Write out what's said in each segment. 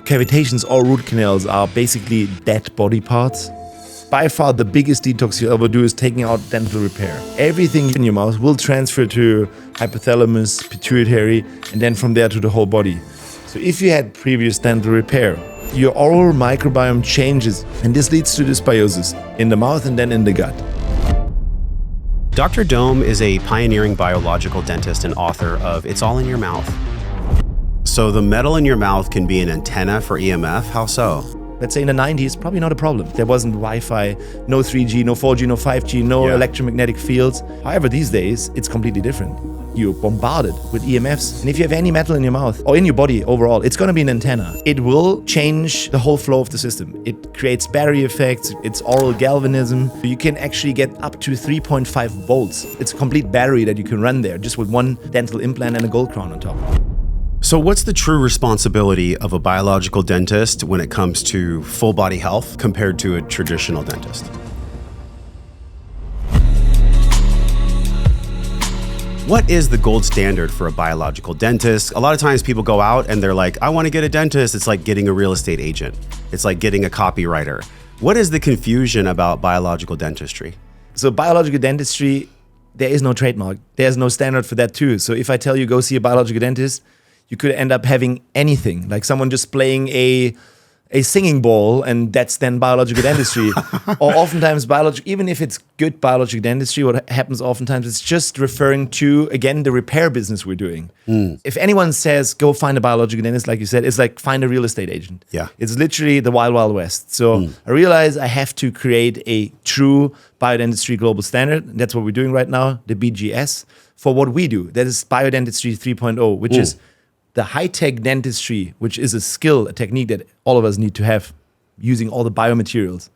Cavitations or root canals are basically dead body parts. By far the biggest detox you'll ever do is taking out dental repair. Everything in your mouth will transfer to hypothalamus, pituitary, and then from there to the whole body. So if you had previous dental repair, your oral microbiome changes, and this leads to dysbiosis in the mouth and then in the gut. Dr. Dome is a pioneering biological dentist and author of It's All in Your Mouth. So the metal in your mouth can be an antenna for EMF? How so? Let's say in the 90s, probably not a problem. There wasn't Wi-Fi, no 3G, no 4G, no 5G, no electromagnetic fields. However, these days, it's completely different. You're bombarded with EMFs. And if you have any metal in your mouth or in your body overall, it's going to be an antenna. It will change the whole flow of the system. It creates battery effects. It's oral galvanism. You can actually get up to 3.5 volts. It's a complete battery that you can run there just with one dental implant and a gold crown on top. So what's the true responsibility of a biological dentist when it comes to full body health compared to a traditional dentist? What is the gold standard for a biological dentist? A lot of times people go out and they're like, I want to get a dentist. It's like getting a real estate agent. It's like getting a copywriter. What is the confusion about biological dentistry? So biological dentistry, there is no trademark. There's no standard for that too. So if I tell you go see a biological dentist, you could end up having anything, like someone just playing a singing bowl, and that's then biological dentistry. Or oftentimes even if it's good biological dentistry, what happens oftentimes is just referring to, again, the repair business we're doing. If anyone says, go find a biological dentist, like you said, it's like find a real estate agent. Yeah. It's literally the wild, wild west. So I realize I have to create a true biodentistry global standard. And that's what we're doing right now, the BGS, for what we do. That is Biodentistry 3.0, which is the high-tech dentistry, which is a skill, a technique that all of us need to have using all the biomaterials.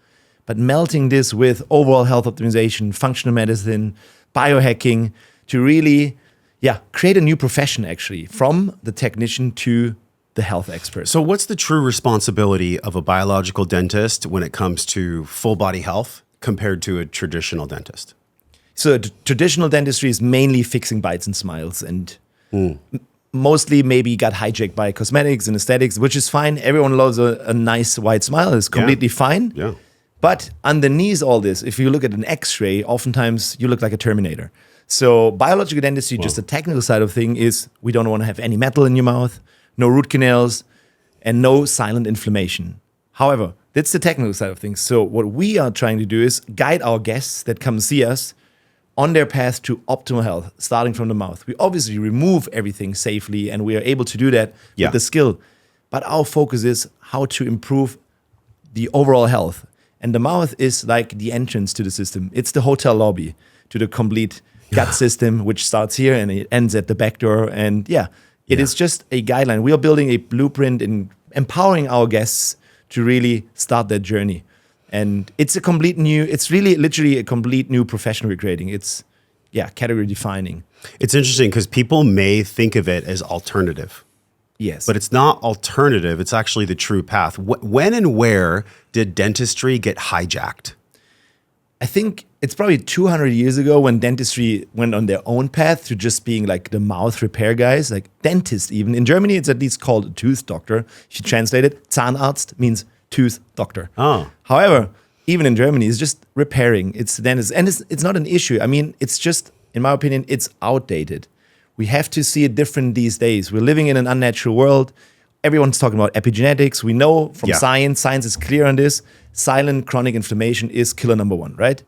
But melting this with overall health optimization, functional medicine, biohacking to really, create a new profession actually from the technician to the health expert. So what's the true responsibility of a biological dentist when it comes to full body health compared to a traditional dentist? So traditional dentistry is mainly fixing bites and smiles and mostly maybe got hijacked by cosmetics and aesthetics, which is fine. Everyone loves a nice white smile. It's completely fine. Yeah. But underneath all this, if you look at an X-ray, oftentimes you look like a Terminator. So biological dentistry, just the technical side of thing is we don't want to have any metal in your mouth, no root canals, and no silent inflammation. However, that's the technical side of things. So what we are trying to do is guide our guests that come see us on their path to optimal health, starting from the mouth. We obviously remove everything safely, and we are able to do that with the skill. But our focus is how to improve the overall health. And the mouth is like the entrance to the system. It's the hotel lobby to the complete gut system, which starts here and it ends at the back door. And it is just a guideline. We are building a blueprint and empowering our guests to really start that journey. And it's really literally a complete new profession we're creating. It's, category defining. It's interesting because people may think of it as alternative. Yes. But it's not alternative. It's actually the true path. When and where did dentistry get hijacked? I think it's probably 200 years ago when dentistry went on their own path to just being like the mouth repair guys, like dentist even. In Germany, it's at least called a tooth doctor. If you translate it, Zahnarzt means tooth doctor. Oh. However, even in Germany, it's just repairing. It's the dentist. And it's not an issue. I mean, it's just, in my opinion, it's outdated. We have to see it different these days. We're living in an unnatural world. Everyone's talking about epigenetics. We know from science is clear on this. Silent chronic inflammation is killer number one, right?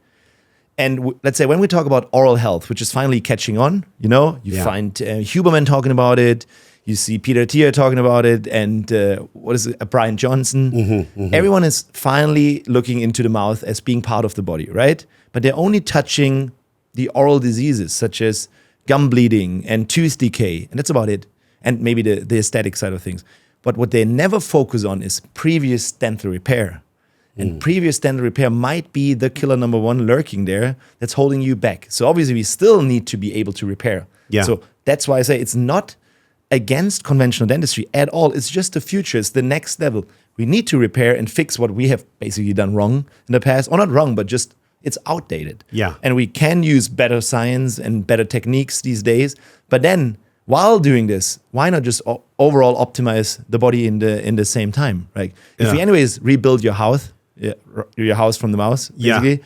And let's say when we talk about oral health, which is finally catching on, you find Huberman talking about it. You see Peter Thiel talking about it, and Brian Johnson. Everyone is finally looking into the mouth as being part of the body, right? But they're only touching the oral diseases such as gum bleeding and tooth decay, and that's about it. And maybe the aesthetic side of things. But what they never focus on is previous dental repair. And previous dental repair might be the killer number one lurking there that's holding you back. So obviously we still need to be able to repair. Yeah. So that's why I say it's not against conventional dentistry at all. It's just the future. It's the next level. We need to repair and fix what we have basically done wrong in the past. Or not wrong, but just it's outdated. Yeah. And we can use better science and better techniques these days. But then while doing this, why not just overall optimize the body in the same time? Right? If you anyways rebuild your house from the mouse, basically,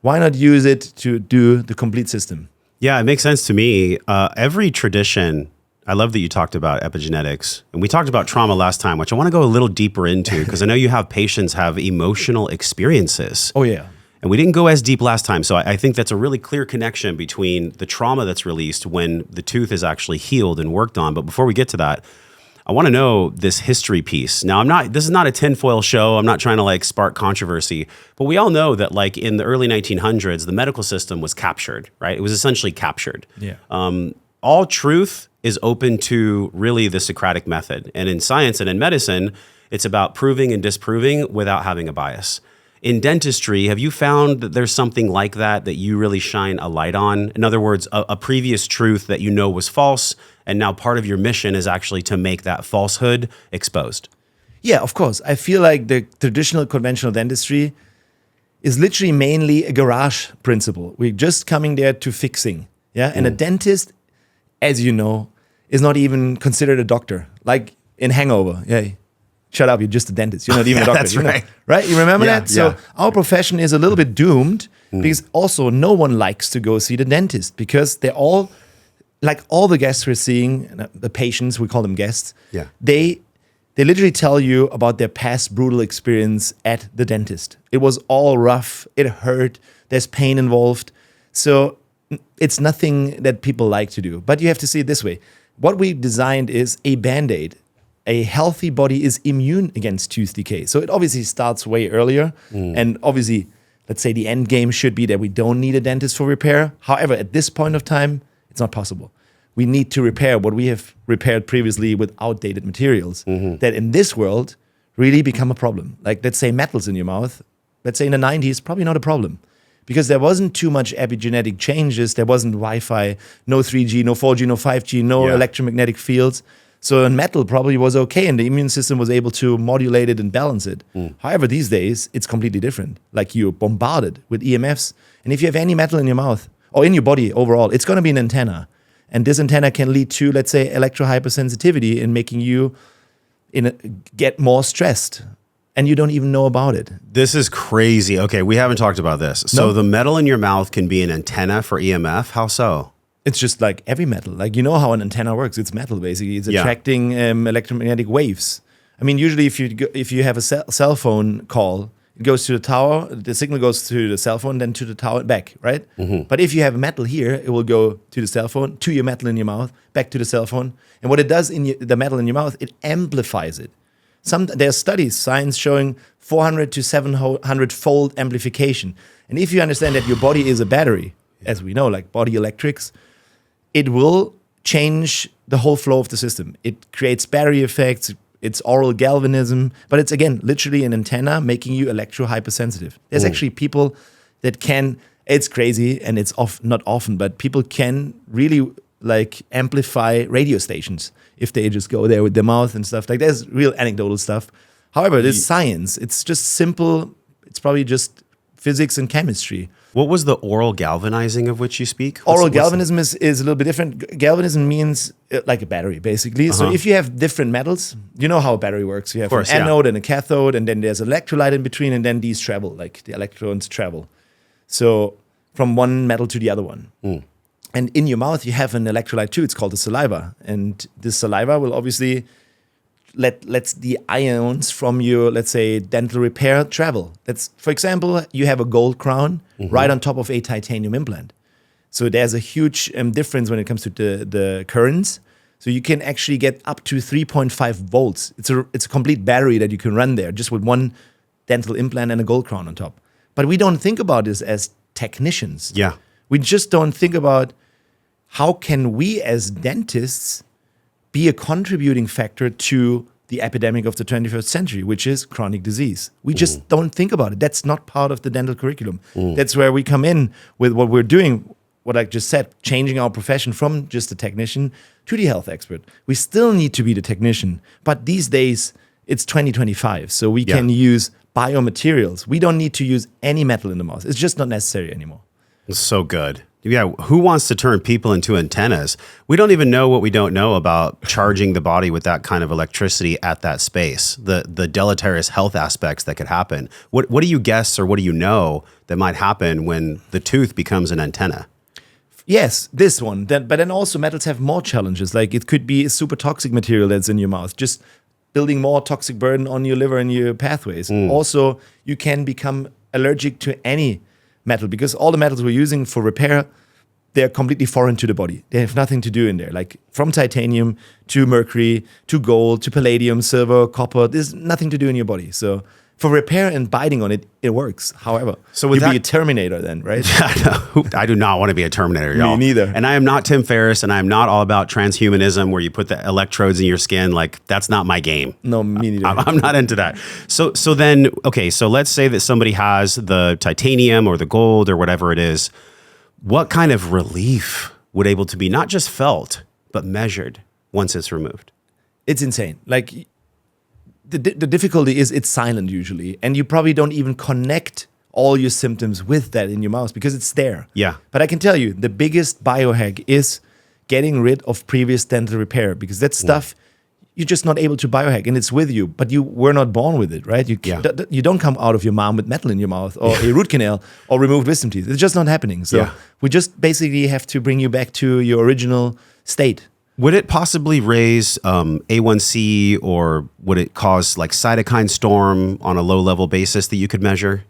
why not use it to do the complete system? Yeah, it makes sense to me. Every tradition, I love that you talked about epigenetics, and we talked about trauma last time, which I want to go a little deeper into because I know you have patients have emotional experiences. Oh yeah. And we didn't go as deep last time. So I think that's a really clear connection between the trauma that's released when the tooth is actually healed and worked on. But before we get to that, I want to know this history piece. Now, this is not a tinfoil show. I'm not trying to like spark controversy, but we all know that like in the early 1900s, the medical system was captured, right? It was essentially captured. Yeah. All truth is open to really the Socratic method. And in science and in medicine, it's about proving and disproving without having a bias. In dentistry, have you found that there's something like that you really shine a light on? In other words, a previous truth that you know was false, and now part of your mission is actually to make that falsehood exposed. Yeah, of course. I feel like the traditional conventional dentistry is literally mainly a garage principle. We're just coming there to fixing. Yeah, and a dentist, as you know, is not even considered a doctor. Like in Hangover, shut up, you're just a dentist. You're not even a doctor. That's right. Right? You remember that? So our profession is a little bit doomed because also no one likes to go see the dentist because they're all, like all the guests we're seeing, the patients, we call them guests, they literally tell you about their past brutal experience at the dentist. It was all rough. It hurt. There's pain involved. So it's nothing that people like to do. But you have to see it this way. What we've designed is a Band-Aid. A healthy body is immune against tooth decay. So it obviously starts way earlier. And obviously, let's say the end game should be that we don't need a dentist for repair. However, at this point of time, it's not possible. We need to repair what we have repaired previously with outdated materials that in this world really become a problem. Like let's say metals in your mouth, let's say in the 90s, probably not a problem. Because there wasn't too much epigenetic changes. There wasn't Wi-Fi, no 3G, no 4G, no 5G, no electromagnetic fields. So a metal probably was okay and the immune system was able to modulate it and balance it. However, these days, it's completely different. Like you're bombarded with EMFs. And if you have any metal in your mouth or in your body overall, it's going to be an antenna. And this antenna can lead to, let's say, electrohypersensitivity and making you get more stressed. And you don't even know about it. This is crazy. Okay, we haven't talked about this. So the metal in your mouth can be an antenna for EMF. How so? It's just like every metal. Like, you know how an antenna works. It's metal, basically. It's attracting electromagnetic waves. I mean, usually if you have a cell phone call, it goes to the tower, the signal goes to the cell phone, then to the tower, back, right? But if you have metal here, it will go to the cell phone, to your metal in your mouth, back to the cell phone. And what it does in the metal in your mouth, it amplifies it. There are studies, science showing 400 to 700-fold amplification. And if you understand that your body is a battery, as we know, like body electrics, it will change the whole flow of the system. It creates battery effects, it's oral galvanism, but it's again, literally an antenna making you electro-hypersensitive. There's actually people that can, it's crazy and it's not often, but people can really like amplify radio stations if they just go there with their mouth and stuff. Like there's real anecdotal stuff. However, there's science. It's just simple. It's probably just physics and chemistry. What was the oral galvanizing of which you speak? Oral galvanism is a little bit different. Galvanism means like a battery, basically. So if you have different metals, you know how a battery works. You have an anode and a cathode, and then there's electrolyte in between, and then these travel, like the electrons travel. So from one metal to the other one. And in your mouth, you have an electrolyte too. It's called the saliva. And this saliva will obviously lets the ions from your, let's say, dental repair travel. For example, you have a gold crown right on top of a titanium implant. So there's a huge difference when it comes to the currents. So you can actually get up to 3.5 volts. It's a complete battery that you can run there just with one dental implant and a gold crown on top. But we don't think about this as technicians. Yeah. We just don't think about how can we as dentists be a contributing factor to the epidemic of the 21st century, which is chronic disease. We just don't think about it. That's not part of the dental curriculum. That's where we come in with what we're doing, what I just said, changing our profession from just a technician to the health expert. We still need to be the technician, but these days it's 2025, so we can use biomaterials. We don't need to use any metal in the mouth. It's just not necessary anymore. So good. Yeah, who wants to turn people into antennas? We don't even know what we don't know about charging the body with that kind of electricity at that space, the deleterious health aspects that could happen. What do you guess or what do you know that might happen when the tooth becomes an antenna? Yes, this one. But then also metals have more challenges. Like it could be a super toxic material that's in your mouth, just building more toxic burden on your liver and your pathways. Also, you can become allergic to any metal because all the metals we're using for repair, they're completely foreign to the body. They have nothing to do in there. Like from titanium to mercury to gold to palladium, silver, copper, there's nothing to do in your body. So for repair and biting on it, it works. However, so would you'd be a Terminator then, right? I do not want to be a Terminator, y'all. Me neither. And I am not Tim Ferriss, and I am not all about transhumanism where you put the electrodes in your skin. Like, that's not my game. No, me neither. I'm not into that. So then, okay, so let's say that somebody has the titanium or the gold or whatever it is. What kind of relief would able to be not just felt, but measured once it's removed? It's insane. Like, the difficulty is it's silent usually, and you probably don't even connect all your symptoms with that in your mouth because it's there. Yeah. But I can tell you, the biggest biohack is getting rid of previous dental repair because that stuff you're just not able to biohack, and it's with you, but you were not born with it, right? You don't come out of your mom with metal in your mouth or a root canal or removed wisdom teeth. It's just not happening. So we just basically have to bring you back to your original state. Would it possibly raise A1C, or would it cause like cytokine storm on a low-level basis that you could measure?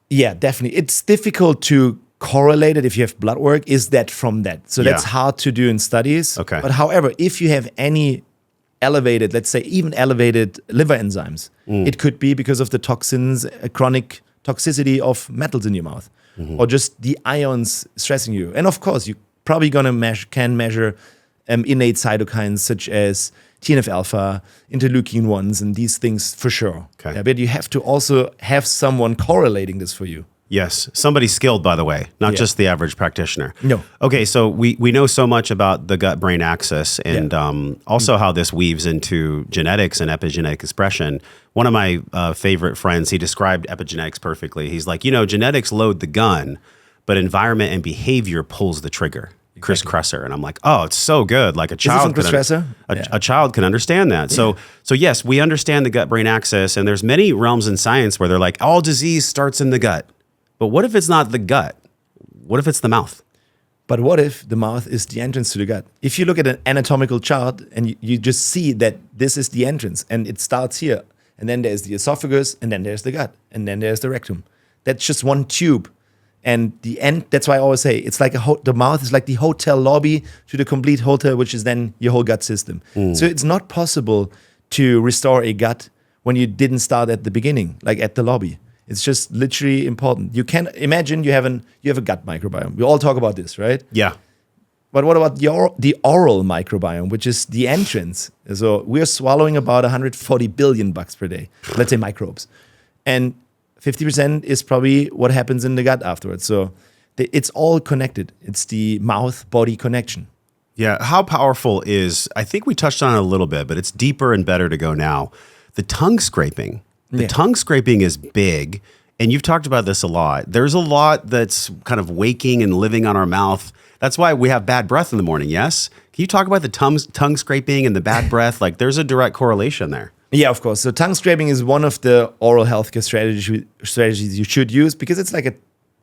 Yeah, definitely. It's difficult to correlate it if you have blood work. Is that from that? So that's hard to do in studies. Okay. But however, if you have any elevated, let's say even elevated liver enzymes, it could be because of the toxins, chronic toxicity of metals in your mouth, or just the ions stressing you. And of course, you're probably gonna can measure innate cytokines such as TNF-alpha, interleukin-1s, and these things for sure. Okay. Yeah, but you have to also have someone correlating this for you. Yes. Somebody skilled, by the way, not just the average practitioner. No. Okay, so we know so much about the gut-brain axis and also how this weaves into genetics and epigenetic expression. One of my favorite friends, he described epigenetics perfectly. He's like, genetics load the gun, but environment and behavior pulls the trigger. Chris Kresser. And I'm like, oh, it's so good. Like a child a child can understand that. So yes, we understand the gut-brain axis, and there's many realms in science where they're like, all disease starts in the gut. But what if it's not the gut? What if it's the mouth? But what if the mouth is the entrance to the gut? If you look at an anatomical chart and you just see that this is the entrance and it starts here, and then there's the esophagus, and then there's the gut, and then there's the rectum. That's just one tube. And the end, that's why I always say it's like the mouth is like the hotel lobby to the complete hotel, which is then your whole gut system. So it's not possible to restore a gut when you didn't start at the beginning, like at the lobby. It's just literally important. You can imagine you have a gut microbiome. We all talk about this, right? Yeah. But what about the oral microbiome, which is the entrance? So we're swallowing about 140 billion bucks per day, let's say microbes. And 50% is probably what happens in the gut afterwards. So it's all connected. It's the mouth-body connection. Yeah. How powerful is, I think we touched on it a little bit, but it's deeper and better to go now. The tongue scraping. The tongue scraping is big. And you've talked about this a lot. There's a lot that's kind of waking and living on our mouth. That's why we have bad breath in the morning, yes? Can you talk about the tongue scraping and the bad breath? Like there's a direct correlation there. Yeah, of course. So tongue scraping is one of the oral healthcare strategies you should use because it's like a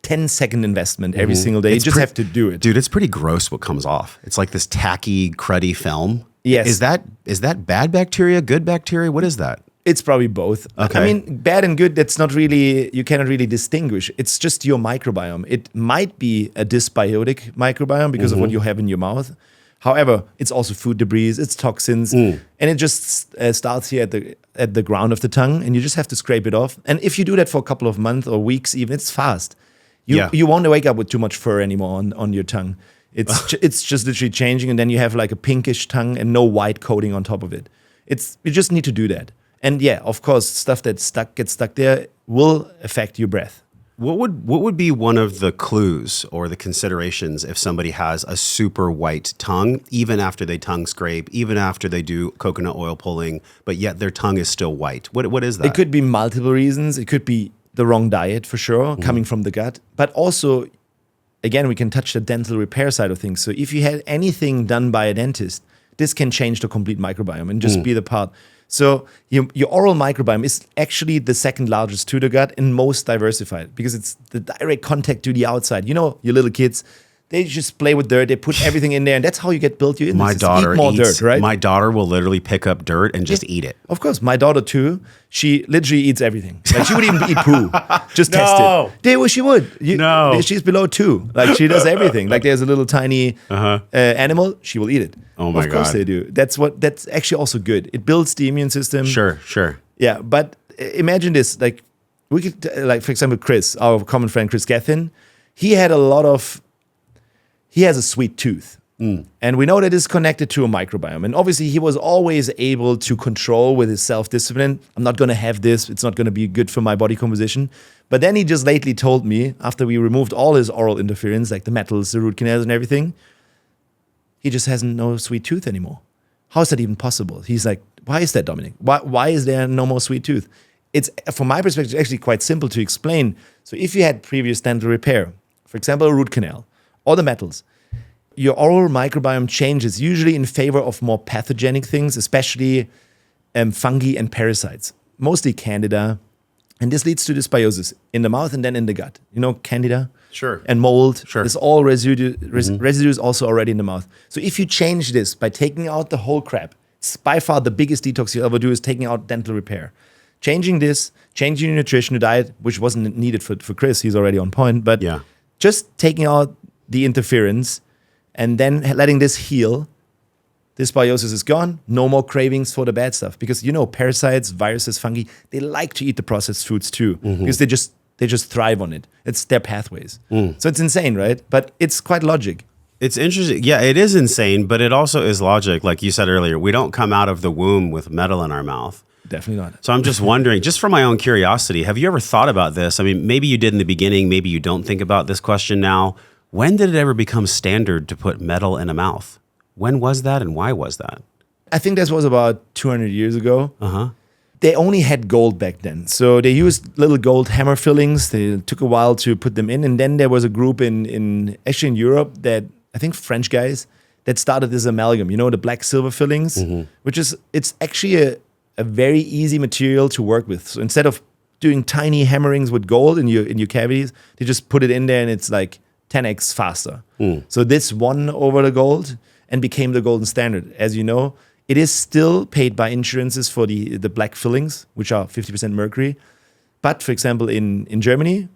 10-second investment every single day. You just have to do it. Dude, it's pretty gross what comes off. It's like this tacky, cruddy film. Yes. Is that bad bacteria, good bacteria? What is that? It's probably both. Okay. I mean, bad and good, that's not really, you cannot really distinguish. It's just your microbiome. It might be a dysbiotic microbiome because of what you have in your mouth. However, it's also food debris, it's toxins, and it just starts here at the ground of the tongue, and you just have to scrape it off. And if you do that for a couple of months or weeks, even, it's fast. You won't wake up with too much fur anymore on your tongue. It's just literally changing, and then you have like a pinkish tongue and no white coating on top of it. You just need to do that. And yeah, of course, stuff that gets stuck there will affect your breath. What would be one of the clues or the considerations if somebody has a super white tongue, even after they tongue scrape, even after they do coconut oil pulling, but yet their tongue is still white? What is that? It could be multiple reasons. It could be the wrong diet for sure, coming from the gut. But also, again, we can touch the dental repair side of things. So if you had anything done by a dentist, this can change the complete microbiome and just be the part. So your oral microbiome is actually the second largest to the gut and most diversified because it's the direct contact to the outside. You know, your little kids, they just play with dirt. They put everything in there, and that's how you get built. You My daughter eat more eats, dirt, right? My daughter will literally pick up dirt and just eat it. Of course, my daughter too. She literally eats everything. Like she would even eat poo. Just test it. They wish she would. No. She's below 2. Like she does everything. Like there's a little tiny animal, she will eat it. Oh my God. Of course they do. That's actually also good. It builds the immune system. Sure. Yeah, but imagine this. Like we could, like for example, Chris, our common friend Chris Gethin, he has a sweet tooth. And we know that it's connected to a microbiome. And obviously he was always able to control with his self-discipline. I'm not going to have this. It's not going to be good for my body composition. But then he just lately told me, after we removed all his oral interference, like the metals, the root canals and everything, he just has no sweet tooth anymore. How is that even possible? He's like, why is that, Dominik? Why is there no more sweet tooth? It's, from my perspective, actually quite simple to explain. So if you had previous dental repair, for example, a root canal, or the metals, your oral microbiome changes usually in favor of more pathogenic things, especially fungi and parasites, mostly candida. And this leads to dysbiosis in the mouth and then in the gut. You know, candida? Sure. And mold. Sure. There's all residues also already in the mouth. So if you change this by taking out the whole crap, it's by far the biggest detox you'll ever do is taking out dental repair. Changing this, changing your nutrition, your diet, which wasn't needed for Chris, he's already on point, but just taking out the interference and then letting this heal, dysbiosis is gone, no more cravings for the bad stuff. Because, you know, parasites, viruses, fungi, they like to eat the processed foods too, because they just thrive on it. It's their pathways. So it's insane, right? But it's quite logic. It's interesting. Yeah, it is insane, but it also is logic. Like you said earlier, we don't come out of the womb with metal in our mouth. Definitely not. So I'm just wondering, just from my own curiosity, have you ever thought about this? I mean, maybe you did in the beginning, maybe you don't think about this question now. When did it ever become standard to put metal in a mouth? When was that and why was that? I think this was about 200 years ago. They only had gold back then. So they used little gold hammer fillings. They took a while to put them in. And then there was a group in Europe that, I think French guys, that started this amalgam, you know, the black silver fillings, which is, it's actually a very easy material to work with. So instead of doing tiny hammerings with gold in your cavities, they just put it in there and it's like 10x faster. So this won over the gold and became the golden standard. As you know, it is still paid by insurances for the black fillings, which are 50% mercury. But for example, in Germany,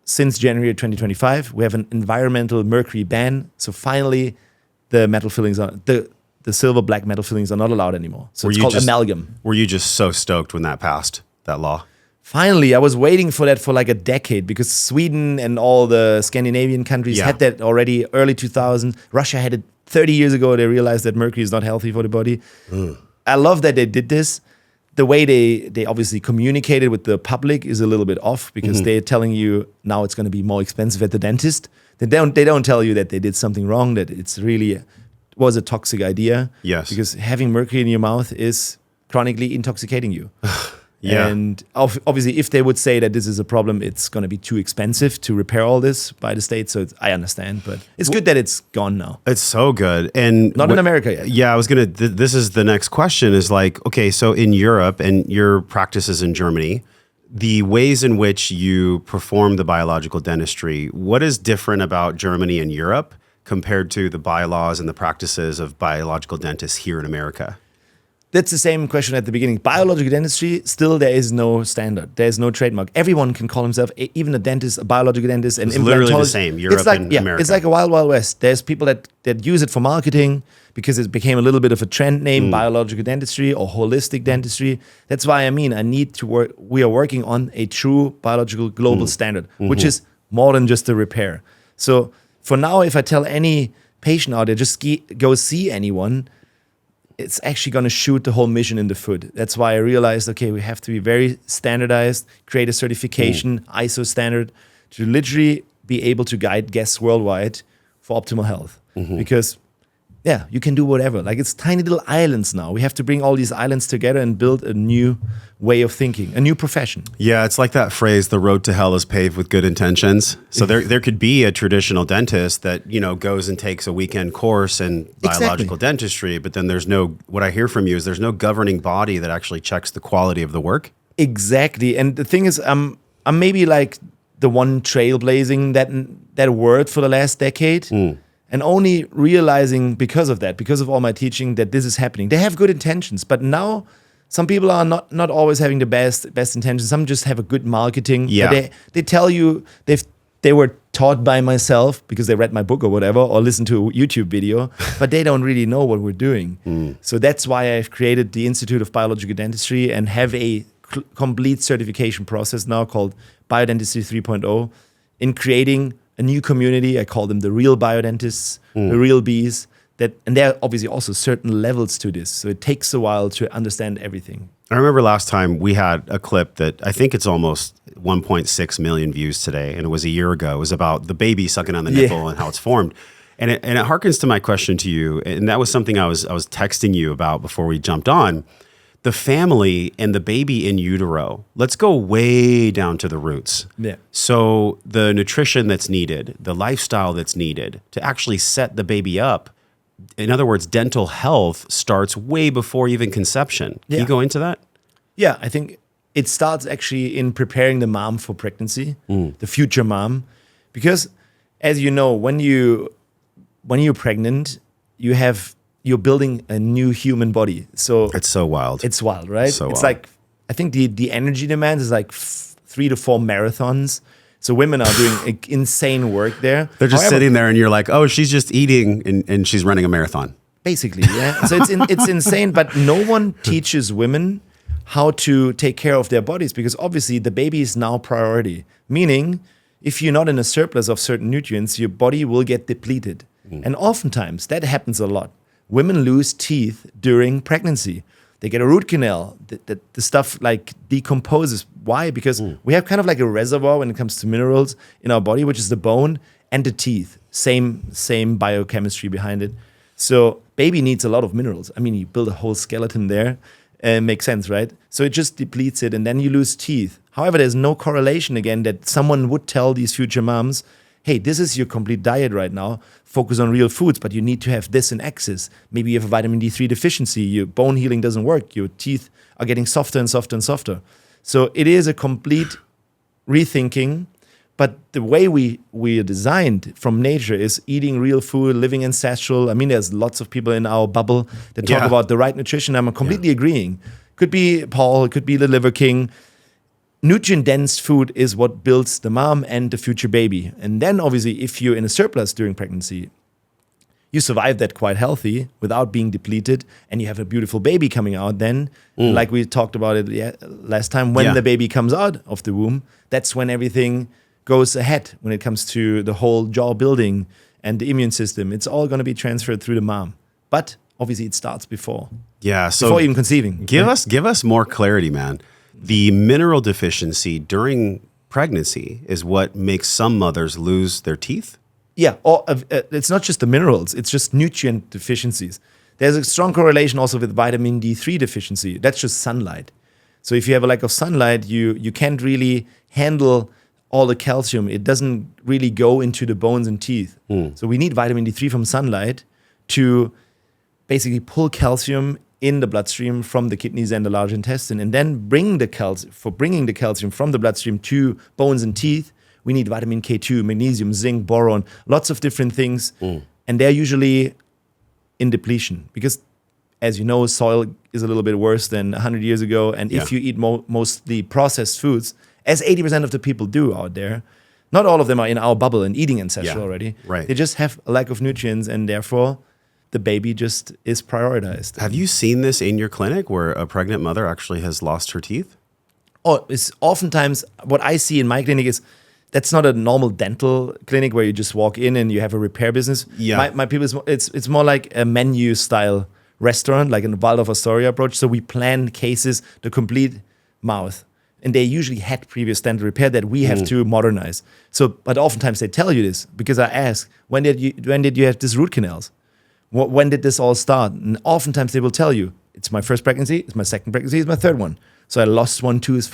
since January 2025, we have an environmental mercury ban. So finally, the metal fillings are, the silver black metal fillings are not allowed anymore. So it's called amalgam. Were you just so stoked when that passed, that law? Finally, I was waiting for that for like a decade because Sweden and all the Scandinavian countries had that already early 2000s. Russia had it 30 years ago. They realized that mercury is not healthy for the body. I love that they did this. The way they obviously communicated with the public is a little bit off because they're telling you now it's going to be more expensive at the dentist. They don't tell you that they did something wrong, that it's really was a toxic idea. Yes. Because having mercury in your mouth is chronically intoxicating you. And obviously, if they would say that this is a problem, it's going to be too expensive to repair all this by the state. So I understand, but it's good that it's gone now. It's so good. And not in America yet. Yeah, I was going to, this is the next question is like, okay, so in Europe and your practices in Germany, the ways in which you perform the biological dentistry, what is different about Germany and Europe compared to the bylaws and the practices of biological dentists here in America? That's the same question at the beginning. Biological dentistry, still there is no standard. There is no trademark. Everyone can call himself, even a dentist, a biological dentist, an implantologist. It's literally the same, Europe and America. It's like a wild, wild west. There's people that use it for marketing because it became a little bit of a trend name, biological dentistry or holistic dentistry. That's why I need to work. We are working on a true biological global standard, which is more than just a repair. So for now, if I tell any patient out there, just go see anyone, it's actually going to shoot the whole mission in the foot. That's why I realized, okay, we have to be very standardized, create a certification, ISO standard, to literally be able to guide guests worldwide for optimal health. Because, you can do whatever. Like it's tiny little islands now. We have to bring all these islands together and build a new way of thinking, a new profession. Yeah, it's like that phrase, the road to hell is paved with good intentions. So there could be a traditional dentist that, goes and takes a weekend course in biological dentistry, but then what I hear from you is there's no governing body that actually checks the quality of the work. Exactly. And the thing is, I'm maybe like the one trailblazing that word for the last decade. And only realizing because of all my teaching, that this is happening. They have good intentions, but now some people are not always having the best intentions. Some just have a good marketing. Yeah. They tell you they were taught by myself because they read my book or whatever, or listened to a YouTube video, but they don't really know what we're doing. So that's why I've created the Institute of Biological Dentistry and have a complete certification process now called Bio-Dentistry 3.0 in creating a new community. I call them the real biodentists, the real bees. And there are obviously also certain levels to this. So it takes a while to understand everything. I remember last time we had a clip that I think it's almost 1.6 million views today, and it was a year ago. It was about the baby sucking on the nipple and how it's formed. And it harkens to my question to you, and that was something I was texting you about before we jumped on. The family and the baby in utero. Let's go way down to the roots. Yeah. So the nutrition that's needed, the lifestyle that's needed to actually set the baby up. In other words, dental health starts way before even conception. Can you go into that? Yeah, I think it starts actually in preparing the mom for pregnancy, the future mom. Because as you know, when you're pregnant, you're building a new human body. So it's so wild. It's wild, right? So it's wild. like, I think the energy demand is like 3 to 4 marathons. So women are doing insane work there. They're just sitting there and you're like, oh, she's just eating and she's running a marathon. Basically, yeah. So it's insane, but no one teaches women how to take care of their bodies because obviously the baby is now priority. Meaning, if you're not in a surplus of certain nutrients, your body will get depleted. And oftentimes, that happens a lot. Women lose teeth during pregnancy. They get a root canal. The stuff like decomposes. Why? Because we have kind of like a reservoir when it comes to minerals in our body, which is the bone and the teeth. Same biochemistry behind it. So baby needs a lot of minerals. I mean, you build a whole skeleton there. Makes sense, right? So it just depletes it and then you lose teeth. However, there's no correlation again that someone would tell these future moms, hey, this is your complete diet right now. Focus on real foods, but you need to have this in excess. Maybe you have a vitamin D3 deficiency. Your bone healing doesn't work. Your teeth are getting softer and softer and softer. So it is a complete rethinking. But the way we are designed from nature is eating real food, living ancestral. I mean, there's lots of people in our bubble that talk about the right nutrition. I'm completely agreeing. Could be Paul, it could be the Liver King. Nutrient-dense food is what builds the mom and the future baby. And then obviously, if you're in a surplus during pregnancy, you survive that quite healthy without being depleted, and you have a beautiful baby coming out then. Like we talked about it last time, when the baby comes out of the womb, that's when everything goes ahead when it comes to the whole jaw building and the immune system. It's all going to be transferred through the mom. But obviously, it starts before. Yeah, so before even conceiving. Give us more clarity, man. The mineral deficiency during pregnancy is what makes some mothers lose their teeth? Yeah, or it's not just the minerals, it's just nutrient deficiencies. There's a strong correlation also with vitamin D3 deficiency. That's just sunlight. So if you have a lack of sunlight, you can't really handle all the calcium. It doesn't really go into the bones and teeth. So we need vitamin D3 from sunlight to basically pull calcium in the bloodstream from the kidneys and the large intestine, and then bringing the calcium from the bloodstream to bones and teeth. We need vitamin K2, magnesium, zinc, boron, lots of different things. And they're usually in depletion because, as you know, soil is a little bit worse than 100 years ago. And if you eat mostly processed foods, as 80% of the people do out there, not all of them are in our bubble and eating ancestral already. Right. They just have a lack of nutrients, and therefore the baby just is prioritized. Have you seen this in your clinic where a pregnant mother actually has lost her teeth? Oh, it's oftentimes what I see in my clinic is that's not a normal dental clinic where you just walk in and you have a repair business. Yeah. My people, it's more like a menu style restaurant, like in the Waldorf Astoria approach. So we plan cases, the complete mouth. And they usually had previous dental repair that we have to modernize. So, but oftentimes they tell you this because I ask, when did you have these root canals? When did this all start? And oftentimes they will tell you, it's my first pregnancy, it's my second pregnancy, it's my third one. So I lost one tooth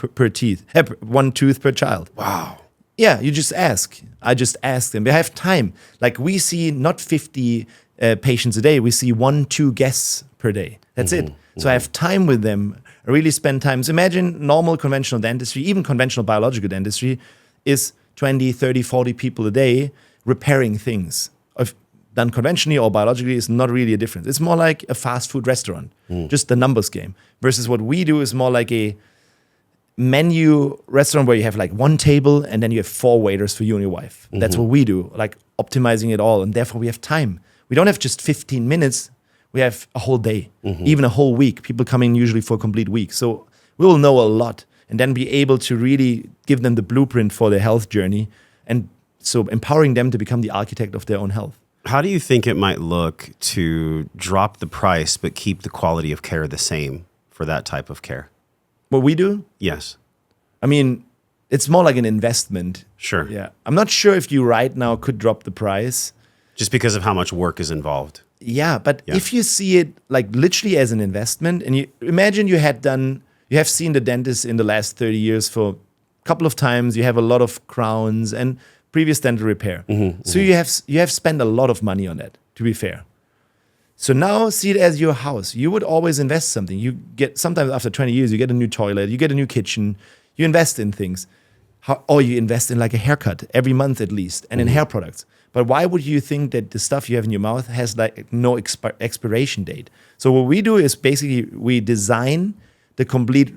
one tooth per child. Wow. Yeah, you just ask. I just ask them. They have time. Like we see not 50 patients a day. We see 1-2 guests per day. That's it. So I have time with them. I really spend time. So imagine normal conventional dentistry, even conventional biological dentistry, is 20, 30, 40 people a day repairing things. If done conventionally or biologically is not really a difference. It's more like a fast food restaurant, just the numbers game. Versus what we do is more like a menu restaurant where you have like one table and then you have 4 waiters for you and your wife. That's what we do, like optimizing it all. And therefore we have time. We don't have just 15 minutes. We have a whole day, even a whole week. People come in usually for a complete week. So we will know a lot and then be able to really give them the blueprint for their health journey. And so empowering them to become the architect of their own health. How do you think it might look to drop the price but keep the quality of care the same for that type of care? What we do? Yes. I mean, it's more like an investment. Sure. Yeah. I'm not sure if you right now could drop the price. Just because of how much work is involved. Yeah, but if you see it like literally as an investment, and you imagine you have seen the dentist in the last 30 years for a couple of times, you have a lot of crowns and previous dental repair. So you have spent a lot of money on that, to be fair. So now see it as your house. You would always invest something. You get, sometimes after 20 years, you get a new toilet, you get a new kitchen, you invest in things. Or you invest in like a haircut every month at least, and in hair products. But why would you think that the stuff you have in your mouth has like no expiration date? So what we do is basically we design the complete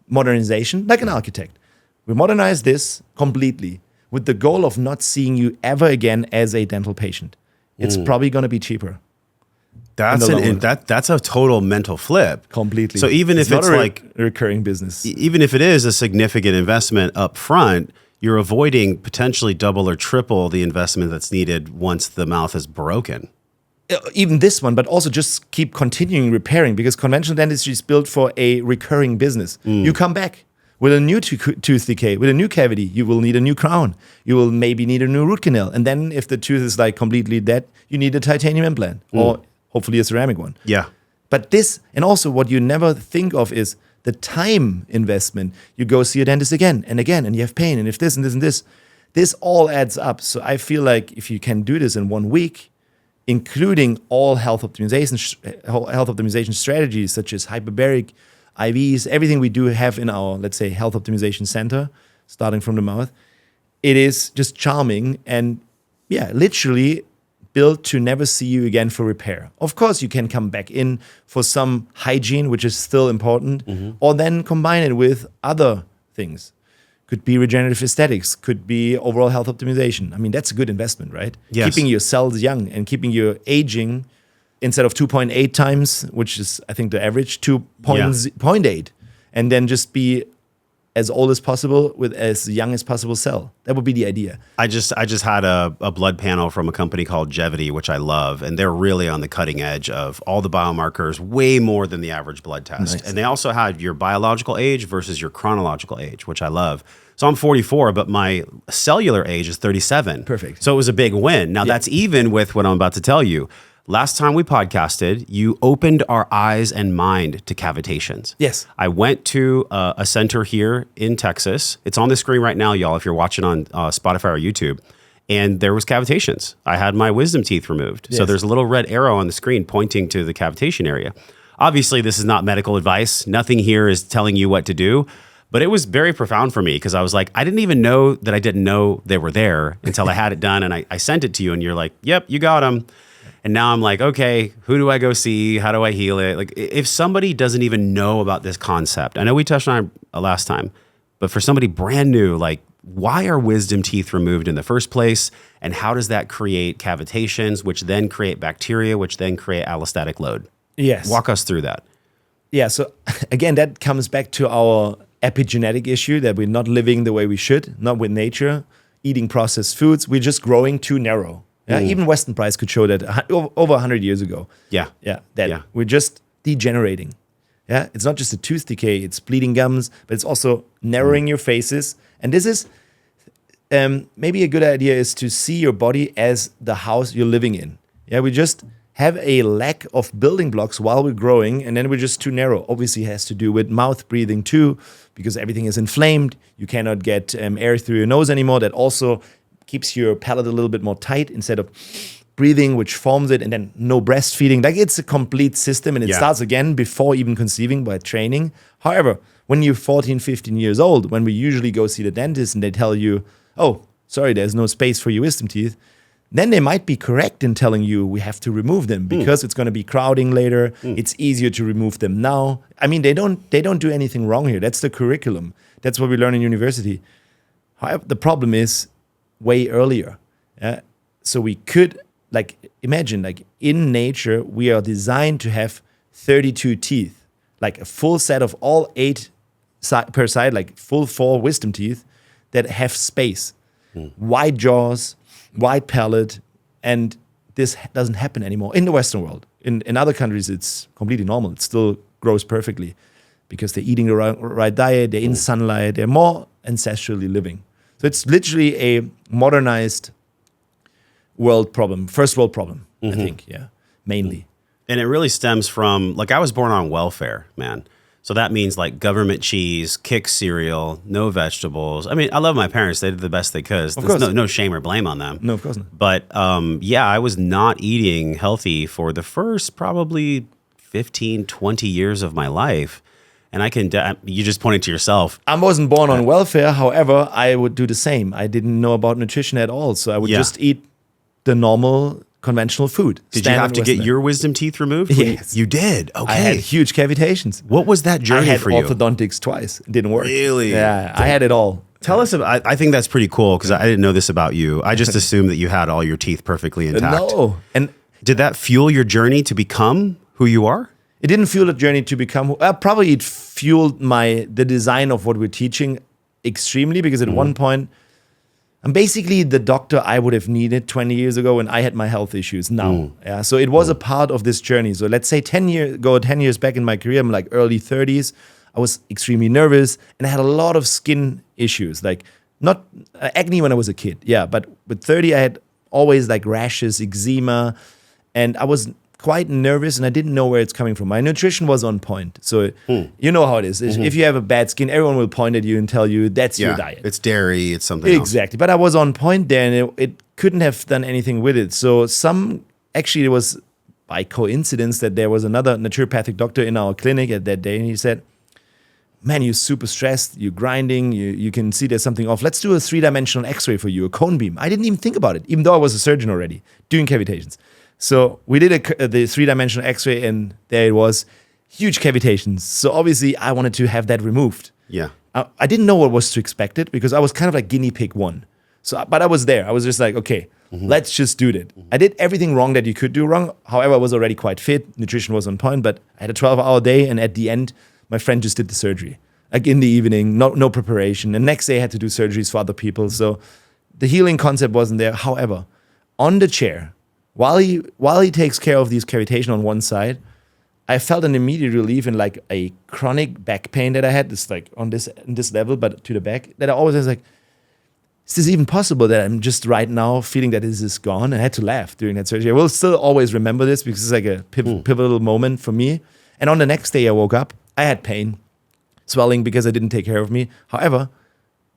modernization like an architect. We modernize this completely with the goal of not seeing you ever again as a dental patient. It's probably going to be cheaper. That's a total mental flip. Completely. So even if it's like a recurring business, even if it is a significant investment up front, you're avoiding potentially double or triple the investment that's needed once the mouth is broken. Even this one, but also just keep continuing repairing, because conventional dentistry is built for a recurring business. You come back with a new tooth decay, with a new cavity, you will need a new crown. You will maybe need a new root canal. And then if the tooth is like completely dead, you need a titanium implant or hopefully a ceramic one. Yeah. But this, and also what you never think of is the time investment. You go see a dentist again, and you have pain, and if this and this and this all adds up. So I feel like if you can do this in 1 week, including all health optimization strategies such as hyperbaric, IVs, everything we do have in our, let's say, health optimization center, starting from the mouth, it is just charming and literally built to never see you again for repair. Of course, you can come back in for some hygiene, which is still important, or then combine it with other things. Could be regenerative aesthetics, could be overall health optimization. I mean, that's a good investment, right? Yes. Keeping your cells young and keeping your aging instead of 2.8 times, which is, I think, the average, 2.8, and then just be as old as possible with as young as possible cell. That would be the idea. I just had a blood panel from a company called Gevity, which I love, and they're really on the cutting edge of all the biomarkers, way more than the average blood test. Nice. And they also had your biological age versus your chronological age, which I love. So I'm 44, but my cellular age is 37. Perfect. So it was a big win. Now that's even with what I'm about to tell you. Last time we podcasted, you opened our eyes and mind to cavitations. Yes. I went to a center here in Texas. It's on the screen right now, y'all, if you're watching on Spotify or YouTube. And there was cavitations. I had my wisdom teeth removed. Yes. So there's a little red arrow on the screen pointing to the cavitation area. Obviously, this is not medical advice. Nothing here is telling you what to do. But it was very profound for me because I was like, I didn't even know that I didn't know they were there until I had it done. And I sent it to you and you're like, yep, you got them. And now I'm like, okay, who do I go see? How do I heal it? Like, if somebody doesn't even know about this concept, I know we touched on it last time, but for somebody brand new, like, why are wisdom teeth removed in the first place? And how does that create cavitations, which then create bacteria, which then create allostatic load? Yes. Walk us through that. Yeah. So again, that comes back to our epigenetic issue that we're not living the way we should, not with nature, eating processed foods. We're just growing too narrow. Yeah, even Western Price could show that over 100 years ago. Yeah. We're just degenerating. Yeah, it's not just a tooth decay, it's bleeding gums, but it's also narrowing your faces. And this is maybe a good idea is to see your body as the house you're living in. Yeah, we just have a lack of building blocks while we're growing, and then we're just too narrow. Obviously, it has to do with mouth breathing too, because everything is inflamed. You cannot get air through your nose anymore. That also keeps your palate a little bit more tight instead of breathing, which forms it, and then no breastfeeding. Like, it's a complete system, and it starts again before even conceiving by training. However, when you're 14, 15 years old, when we usually go see the dentist and they tell you, oh, sorry, there's no space for your wisdom teeth, then they might be correct in telling you we have to remove them because it's going to be crowding later. It's easier to remove them now. I mean, they don't do anything wrong here. That's the curriculum. That's what we learn in university. However, the problem is way earlier. So we could, like, imagine, like, in nature, we are designed to have 32 teeth, like a full set of all 8 per side, like full 4 wisdom teeth that have space, wide jaws, wide palate, and this doesn't happen anymore in the Western world. In other countries, it's completely normal. It still grows perfectly because they're eating the right diet, they're in sunlight, they're more ancestrally living. So it's literally a modernized world problem, first world problem, I think, mainly. And it really stems from, like, I was born on welfare, man. So that means like government cheese, Kick cereal, no vegetables. I mean, I love my parents. They did the best they could. There's no shame or blame on them. No, of course not. But yeah, I was not eating healthy for the first probably 15, 20 years of my life. And I can, you just pointed to yourself. I wasn't born on welfare. However, I would do the same. I didn't know about nutrition at all. So I would just eat the normal conventional food. Did you have to get your wisdom teeth removed? Yes. You did? Okay. I had huge cavitations. What was that journey for you? I had orthodontics twice. It didn't work. Really? Yeah, I had it all. Tell us about, I think that's pretty cool because I didn't know this about you. I just assumed that you had all your teeth perfectly intact. No. And did that fuel your journey to become who you are? It didn't fuel the journey to become, probably it fueled the design of what we're teaching extremely, because at one point, I'm basically the doctor I would have needed 20 years ago when I had my health issues now. Yeah, so it was a part of this journey. So let's say 10 years back in my career, I'm like early 30s. I was extremely nervous and I had a lot of skin issues, like not acne when I was a kid. Yeah, but with 30, I had always like rashes, eczema, and I was quite nervous and I didn't know where it's coming from. My nutrition was on point. So you know how it is. If you have a bad skin, everyone will point at you and tell you that's your diet. It's dairy, it's something else. Exactly. But I was on point there and it couldn't have done anything with it. So actually it was by coincidence that there was another naturopathic doctor in our clinic at that day, and he said, man, you're super stressed, you're grinding, you can see there's something off. Let's do a 3-dimensional x-ray for you, a cone beam. I didn't even think about it, even though I was a surgeon already, doing cavitations. So we did the 3-dimensional x-ray, and there it was, huge cavitations. So obviously I wanted to have that removed. Yeah. I didn't know what was to expect it because I was kind of like guinea pig 1. So, but I was there. I was just like, okay, let's just do that. I did everything wrong that you could do wrong. However, I was already quite fit. Nutrition was on point, but I had a 12-hour day, and at the end, my friend just did the surgery. Like in the evening, no preparation. And next day I had to do surgeries for other people. So the healing concept wasn't there. However, on the chair, while he takes care of these cavitation on one side, I felt an immediate relief in like a chronic back pain that I had. It's like on this level, but to the back, that I always was like, is this even possible that I'm just right now feeling that this is gone? And I had to laugh during that surgery. I will still always remember this because it's like a pivotal moment for me. And on the next day I woke up, I had pain, swelling because I didn't take care of me. However,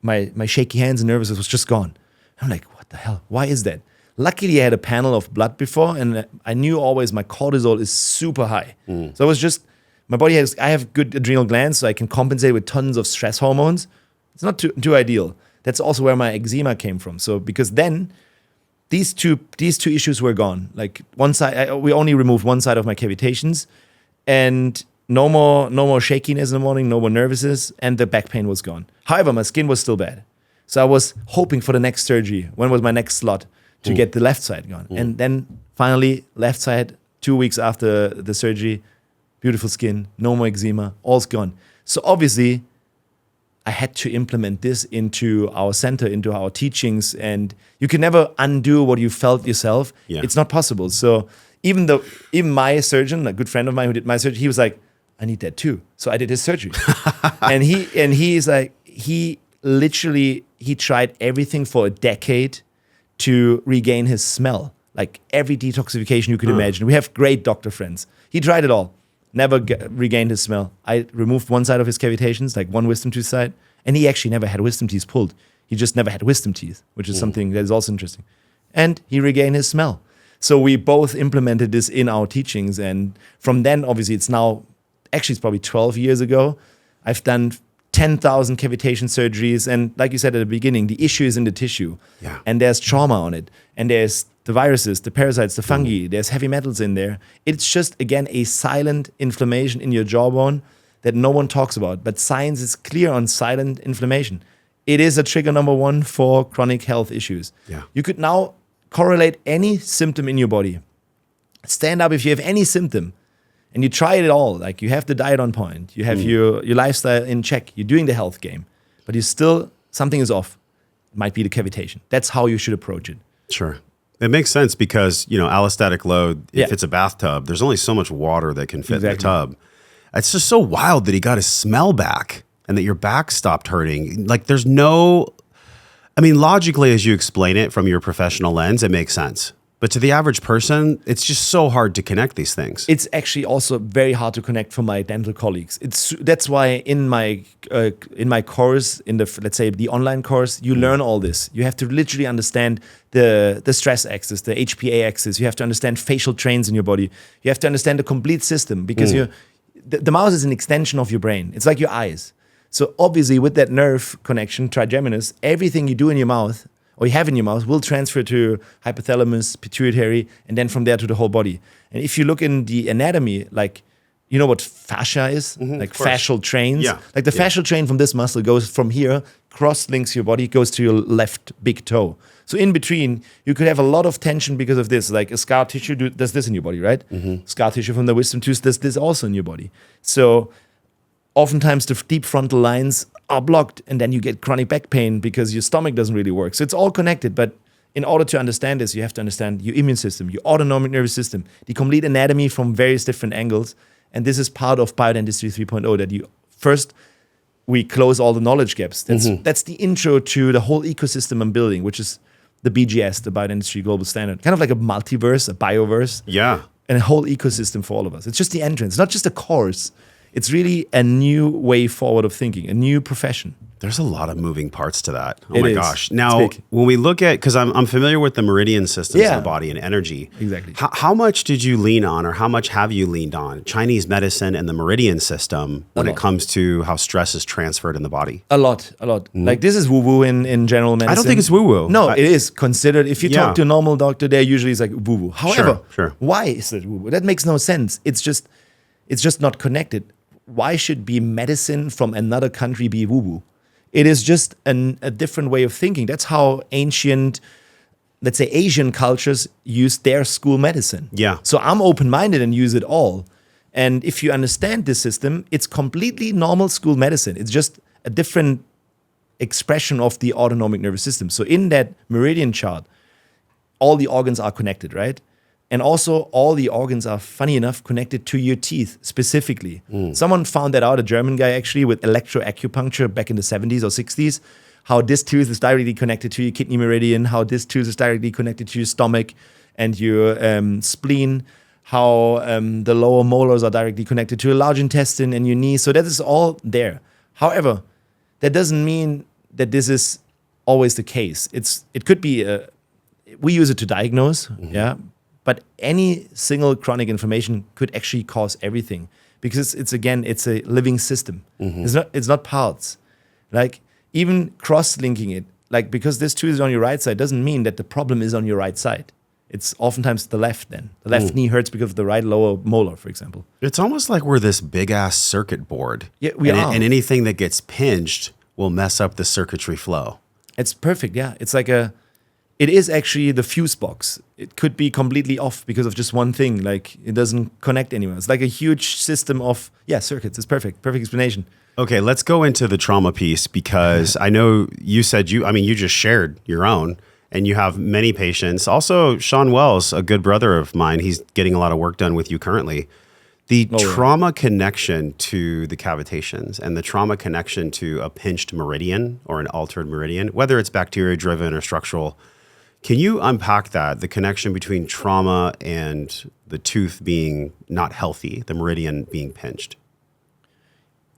my shaky hands and nervousness was just gone. I'm like, what the hell? Why is that? Luckily, I had a panel of blood before, and I knew always my cortisol is super high. So I was just, I have good adrenal glands, so I can compensate with tons of stress hormones. It's not too ideal. That's also where my eczema came from. So because then these two issues were gone. Like one side, we only removed one side of my cavitations, and no more shakiness in the morning, no more nervousness, and the back pain was gone. However, my skin was still bad. So I was hoping for the next surgery. When was my next slot to get the left side gone? And then finally, left side, 2 weeks after the surgery, beautiful skin, no more eczema, all's gone. So obviously, I had to implement this into our center, into our teachings, and you can never undo what you felt yourself. Yeah. It's not possible. So even my surgeon, a good friend of mine who did my surgery, he was like, I need that too. So I did his surgery. and he's like, he tried everything for a decade to regain his smell. like every detoxification you could imagine. We have great doctor friends. He tried it all, never regained his smell. I removed one side of his cavitations, like one wisdom tooth side, and he actually never had wisdom teeth pulled. He just never had wisdom teeth, which is something that is also interesting. And he regained his smell. So we both implemented this in our teachings. And from then, obviously, it's probably 12 years ago. I've done 10,000 cavitation surgeries. And like you said at the beginning, the issue is in the tissue. Yeah. And there's trauma on it. And there's the viruses, the parasites, the fungi. There's heavy metals in there. It's just, again, a silent inflammation in your jawbone that no one talks about. But science is clear on silent inflammation. It is a trigger number one for chronic health issues. Yeah. You could now correlate any symptom in your body. Stand up if you have any symptom and you try it all. Like you have the diet on point, you have your lifestyle in check, you're doing the health game, but something is off. It might be the cavitation. That's how you should approach it. Sure. It makes sense because, allostatic load, if it's a bathtub, there's only so much water that can fit in the tub. It's just so wild that he got his smell back and that your back stopped hurting. Like logically, as you explain it from your professional lens, it makes sense. But to the average person, it's just so hard to connect these things. It's actually also very hard to connect for my dental colleagues. That's why in my course, let's say the online course, you learn all this. You have to literally understand the stress axis, the HPA axis. You have to understand facial trains in your body. You have to understand the complete system because the mouth is an extension of your brain. It's like your eyes. So obviously with that nerve connection, trigeminus, everything you do in your mouth or you have in your mouth will transfer to hypothalamus, pituitary, and then from there to the whole body. And if you look in the anatomy, like, you know what fascia is? Like fascial trains? Yeah. Like the fascial train from this muscle goes from here, cross-links your body, goes to your left big toe. So in between, you could have a lot of tension because of this. Like a scar tissue does this in your body, right? Scar tissue from the wisdom tooth does this also in your body. So oftentimes the deep frontal lines are blocked and then you get chronic back pain because your stomach doesn't really work. So it's all connected. But in order to understand this, you have to understand your immune system, your autonomic nervous system, the complete anatomy from various different angles. And this is part of Bio-Dentistry 3.0 that we close all the knowledge gaps. That's the intro to the whole ecosystem I'm building, which is the BGS, the Bio-Dentistry Global Standard. Kind of like a multiverse, a bioverse. Yeah. And a whole ecosystem for all of us. It's just the entrance, not just a course. It's really a new way forward of thinking, a new profession. There's a lot of moving parts to that. Oh It my is. gosh. Now, when we look at, because I'm familiar with the meridian systems in the body and energy. Exactly. How much did you lean on, or how much have you leaned on Chinese medicine and the meridian system when it comes to how stress is transferred in the body? A lot. Like this is woo-woo in general medicine. I don't think it's woo-woo. No, it is considered. If you talk to a normal doctor, they're usually like woo-woo. However, Sure. why is it woo-woo? That makes no sense. It's just not connected. Why should be medicine from another country be woo-woo? It is just a different way of thinking. That's how ancient, let's say, Asian cultures use their school medicine. Yeah. So I'm open-minded and use it all. And if you understand this system, it's completely normal school medicine. It's just a different expression of the autonomic nervous system. So in that meridian chart, all the organs are connected, right? And also all the organs are, funny enough, connected to your teeth specifically. Someone found that out, a German guy actually, with electroacupuncture back in the 70s or 60s, how this tooth is directly connected to your kidney meridian, how this tooth is directly connected to your stomach and your spleen, how the lower molars are directly connected to your large intestine and your knee. So that is all there. However, that doesn't mean that this is always the case. It could be, we use it to diagnose, but any single chronic inflammation could actually cause everything because it's a living system. It's not parts. Like even cross-linking it, like because this tooth is on your right side doesn't mean that the problem is on your right side. It's oftentimes the left then. The left knee hurts because of the right lower molar, for example. It's almost like we're this big-ass circuit board. Yeah, we are. And anything that gets pinched will mess up the circuitry flow. It's perfect, yeah. It's like it is actually the fuse box. It could be completely off because of just one thing. Like it doesn't connect anywhere. It's like a huge system of, circuits. It's perfect. Perfect explanation. Okay, let's go into the trauma piece because I know you said you just shared your own and you have many patients. Also, Sean Wells, a good brother of mine, he's getting a lot of work done with you currently. The trauma connection to the cavitations and the trauma connection to a pinched meridian or an altered meridian, whether it's bacteria-driven or structural, Can you unpack that, the connection between trauma and the tooth being not healthy, the meridian being pinched?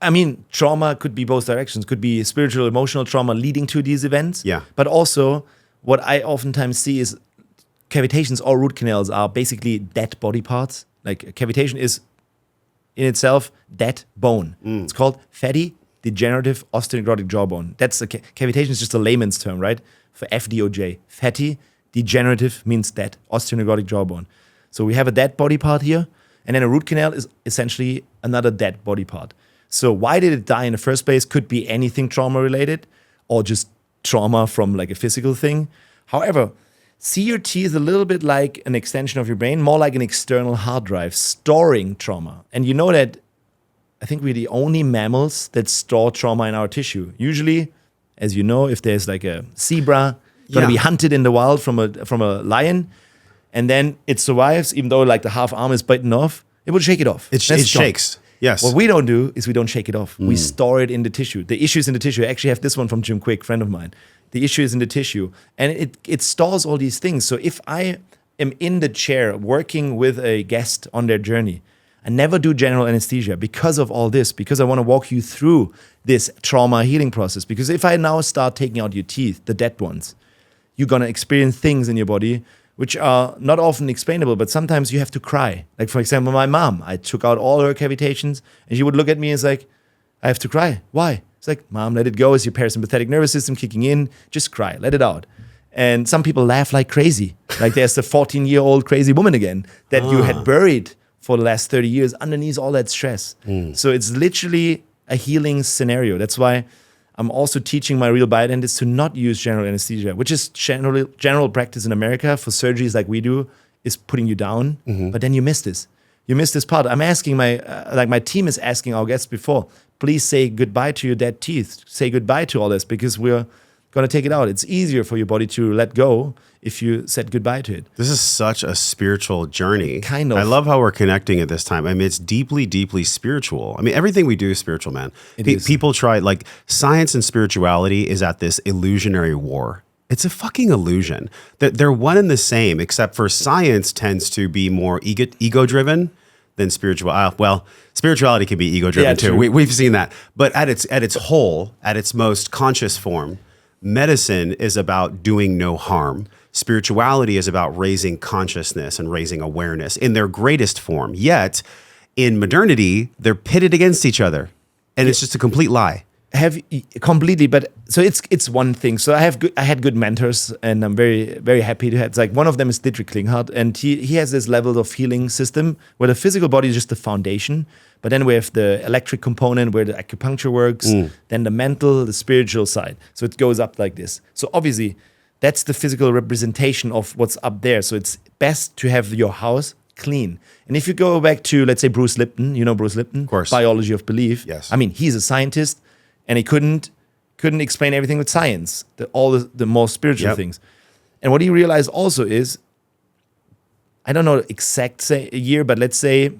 I mean, trauma could be both directions. Could be spiritual, emotional trauma leading to these events. Yeah. But also, what I oftentimes see is cavitations or root canals are basically dead body parts. Like a cavitation is in itself dead bone. It's called fatty degenerative osteonecrotic jawbone. That's a cavitation is just a layman's term, right? For FDOJ. Fatty degenerative means dead osteonecrotic jawbone. So we have a dead body part here, and then a root canal is essentially another dead body part. So why did it die in the first place? Could be anything trauma related or just trauma from like a physical thing. However, see your teeth a little bit like an extension of your brain, more like an external hard drive storing trauma. And you know that I think we're the only mammals that store trauma in our tissue. Usually, as you know, if there's like a zebra gonna be hunted in the wild from a lion, and then it survives, even though like the half arm is bitten off, it will shake it off. It shakes. Yes. What we don't do is we don't shake it off. We store it in the tissue. The issue is in the tissue. I actually have this one from Jim Quick, friend of mine. The issue is in the tissue. And it stores all these things. So if I am in the chair working with a guest on their journey, I never do general anesthesia because of all this, because I want to walk you through this trauma healing process. Because if I now start taking out your teeth, the dead ones, you're going to experience things in your body which are not often explainable, but sometimes you have to cry. Like, for example, my mom, I took out all her cavitations, and she would look at me and it's like, I have to cry. Why? It's like, Mom, let it go. It's your parasympathetic nervous system kicking in. Just cry. Let it out. And some people laugh like crazy. Like there's the 14-year-old crazy woman again that you had buried for the last 30 years underneath all that stress. So it's literally a healing scenario. That's why I'm also teaching my real biodentists to not use general anesthesia, which is general practice in America for surgeries like we do, is putting you down. But then you miss this. You miss this part. I'm asking my team is asking our guests before, please say goodbye to your dead teeth. Say goodbye to all this because we're going to take it out. It's easier for your body to let go if you said goodbye to it. This is such a spiritual journey. Kind of. I love how we're connecting at this time. I mean, it's deeply, deeply spiritual. I mean, everything we do is spiritual, man. People try, like, science and spirituality is at this illusionary war. It's a fucking illusion. They're one and the same, except for science tends to be more ego-driven than spiritual. Well, spirituality can be ego-driven too. We've seen that. But at its whole, at its most conscious form, medicine is about doing no harm. Spirituality is about raising consciousness and raising awareness in their greatest form. Yet, in modernity, they're pitted against each other. And it's just a complete lie. Completely, but so it's one thing. So I had good mentors, and I'm very, very happy to have. It's like one of them is Dietrich Klinghardt, and he has this level of healing system where the physical body is just the foundation, but then we have the electric component where the acupuncture works, then the mental, the spiritual side. So it goes up like this. So obviously, that's the physical representation of what's up there. So it's best to have your house clean. And if you go back to, let's say, Bruce Lipton, you know Bruce Lipton? Of course. Biology of Belief. Yes. I mean, he's a scientist, and he couldn't explain everything with science, all the more spiritual things. And what he realized also is, I don't know exact year, but let's say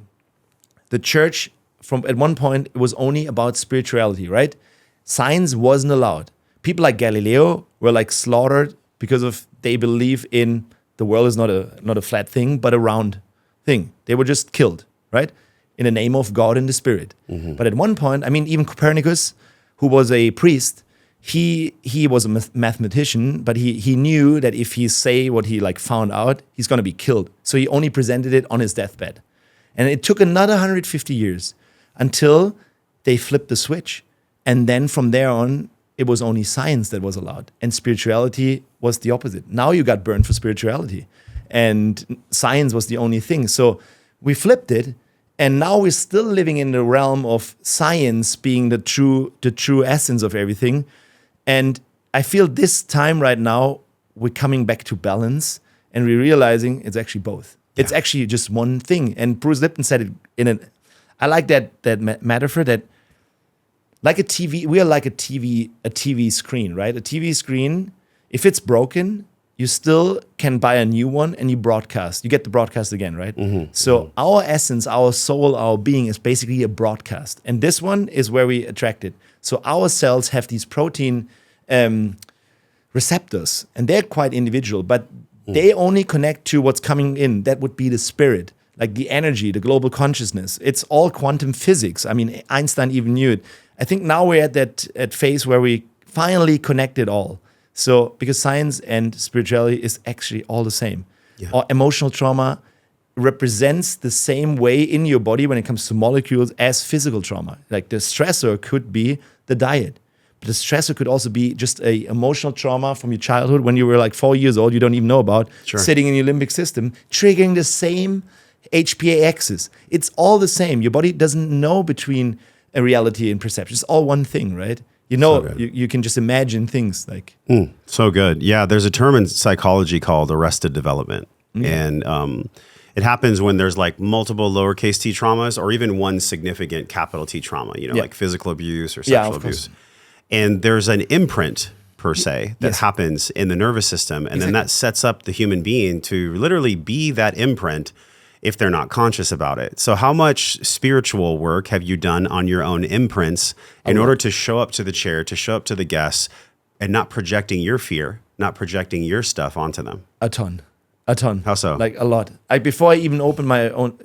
the church, at one point, it was only about spirituality, right? Science wasn't allowed. People like Galileo were like slaughtered because they believe in the world is not a flat thing, but a round thing. They were just killed, right? In the name of God and the Spirit. But at one point, I mean, even Copernicus, who was a priest, he was a mathematician, but he knew that if he say what he like found out, he's going to be killed. So he only presented it on his deathbed. And it took another 150 years until they flipped the switch. And then from there on, it was only science that was allowed. And spirituality was the opposite. Now you got burned for spirituality. And science was the only thing. So we flipped it. And now we're still living in the realm of science being the true essence of everything. And I feel this time right now, we're coming back to balance and we're realizing it's actually both. Yeah. It's actually just one thing. And Bruce Lipton said it I like that metaphor that like a TV, we are like a TV screen, right? A TV screen, if it's broken, you still can buy a new one and you broadcast. You get the broadcast again, right? So our essence, our soul, our being is basically a broadcast. And this one is where we attract it. So our cells have these protein receptors, and they're quite individual, but they only connect to what's coming in. That would be the spirit, like the energy, the global consciousness. It's all quantum physics. I mean, Einstein even knew it. I think now we're at that phase where we finally connect it all. So because science and spirituality is actually all the same. Yeah. Or emotional trauma represents the same way in your body when it comes to molecules as physical trauma. Like the stressor could be the diet. But the stressor could also be just a emotional trauma from your childhood when you were like 4 years old, you don't even know about, sitting in your limbic system, triggering the same HPA axis. It's all the same. Your body doesn't know between a reality and perception. It's all one thing, right? You know, you can just imagine things like. So good. Yeah, there's a term in psychology called arrested development. And it happens when there's like multiple lowercase t traumas or even one significant capital T trauma, you know, like physical abuse or sexual abuse. And there's an imprint per se that happens in the nervous system. And then that sets up the human being to literally be that imprint if they're not conscious about it. So how much spiritual work have you done on your own imprints in order to show up to the chair, to show up to the guests and not projecting your fear, not projecting your stuff onto them? A ton. How so? Like a lot. Before I even opened my own,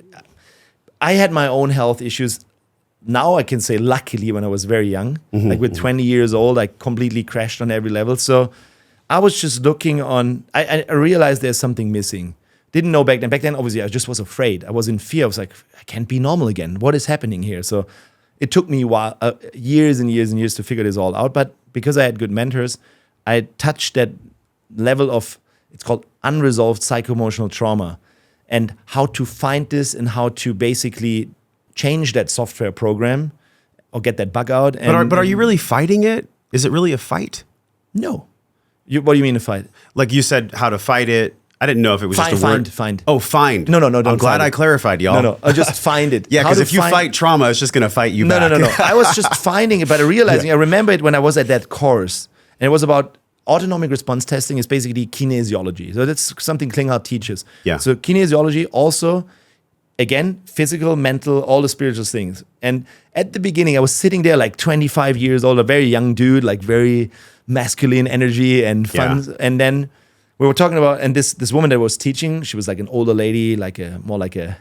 I had my own health issues. Now I can say luckily when I was very young, like with 20 years old, I completely crashed on every level. So I was just looking on, I realized there's something missing. Didn't know back then. Back then, obviously, I just was afraid. I was in fear. I was like, I can't be normal again. What is happening here? So it took me years and years and years to figure this all out. But because I had good mentors, I touched that level of, it's called unresolved psycho-emotional trauma, and how to find this and how to basically change that software program or get that bug out. And, but are you really fighting it? Is it really a fight? No. What do you mean a fight? Like you said, how to fight it. I didn't know if it was just a word. Find. Oh, find. No, don't I'm glad I clarified, y'all. No, just find it. Yeah, because if you fight trauma, it's just going to fight you back. No. I was just finding it, but realizing, I remember it when I was at that course, and it was about autonomic response testing is basically kinesiology. So that's something Klinghardt teaches. Yeah. So kinesiology also, again, physical, mental, all the spiritual things. And at the beginning, I was sitting there like 25 years old, a very young dude, like very masculine energy and fun. Yeah. And then we were talking about, and this woman that was teaching, she was like an older lady, like more like a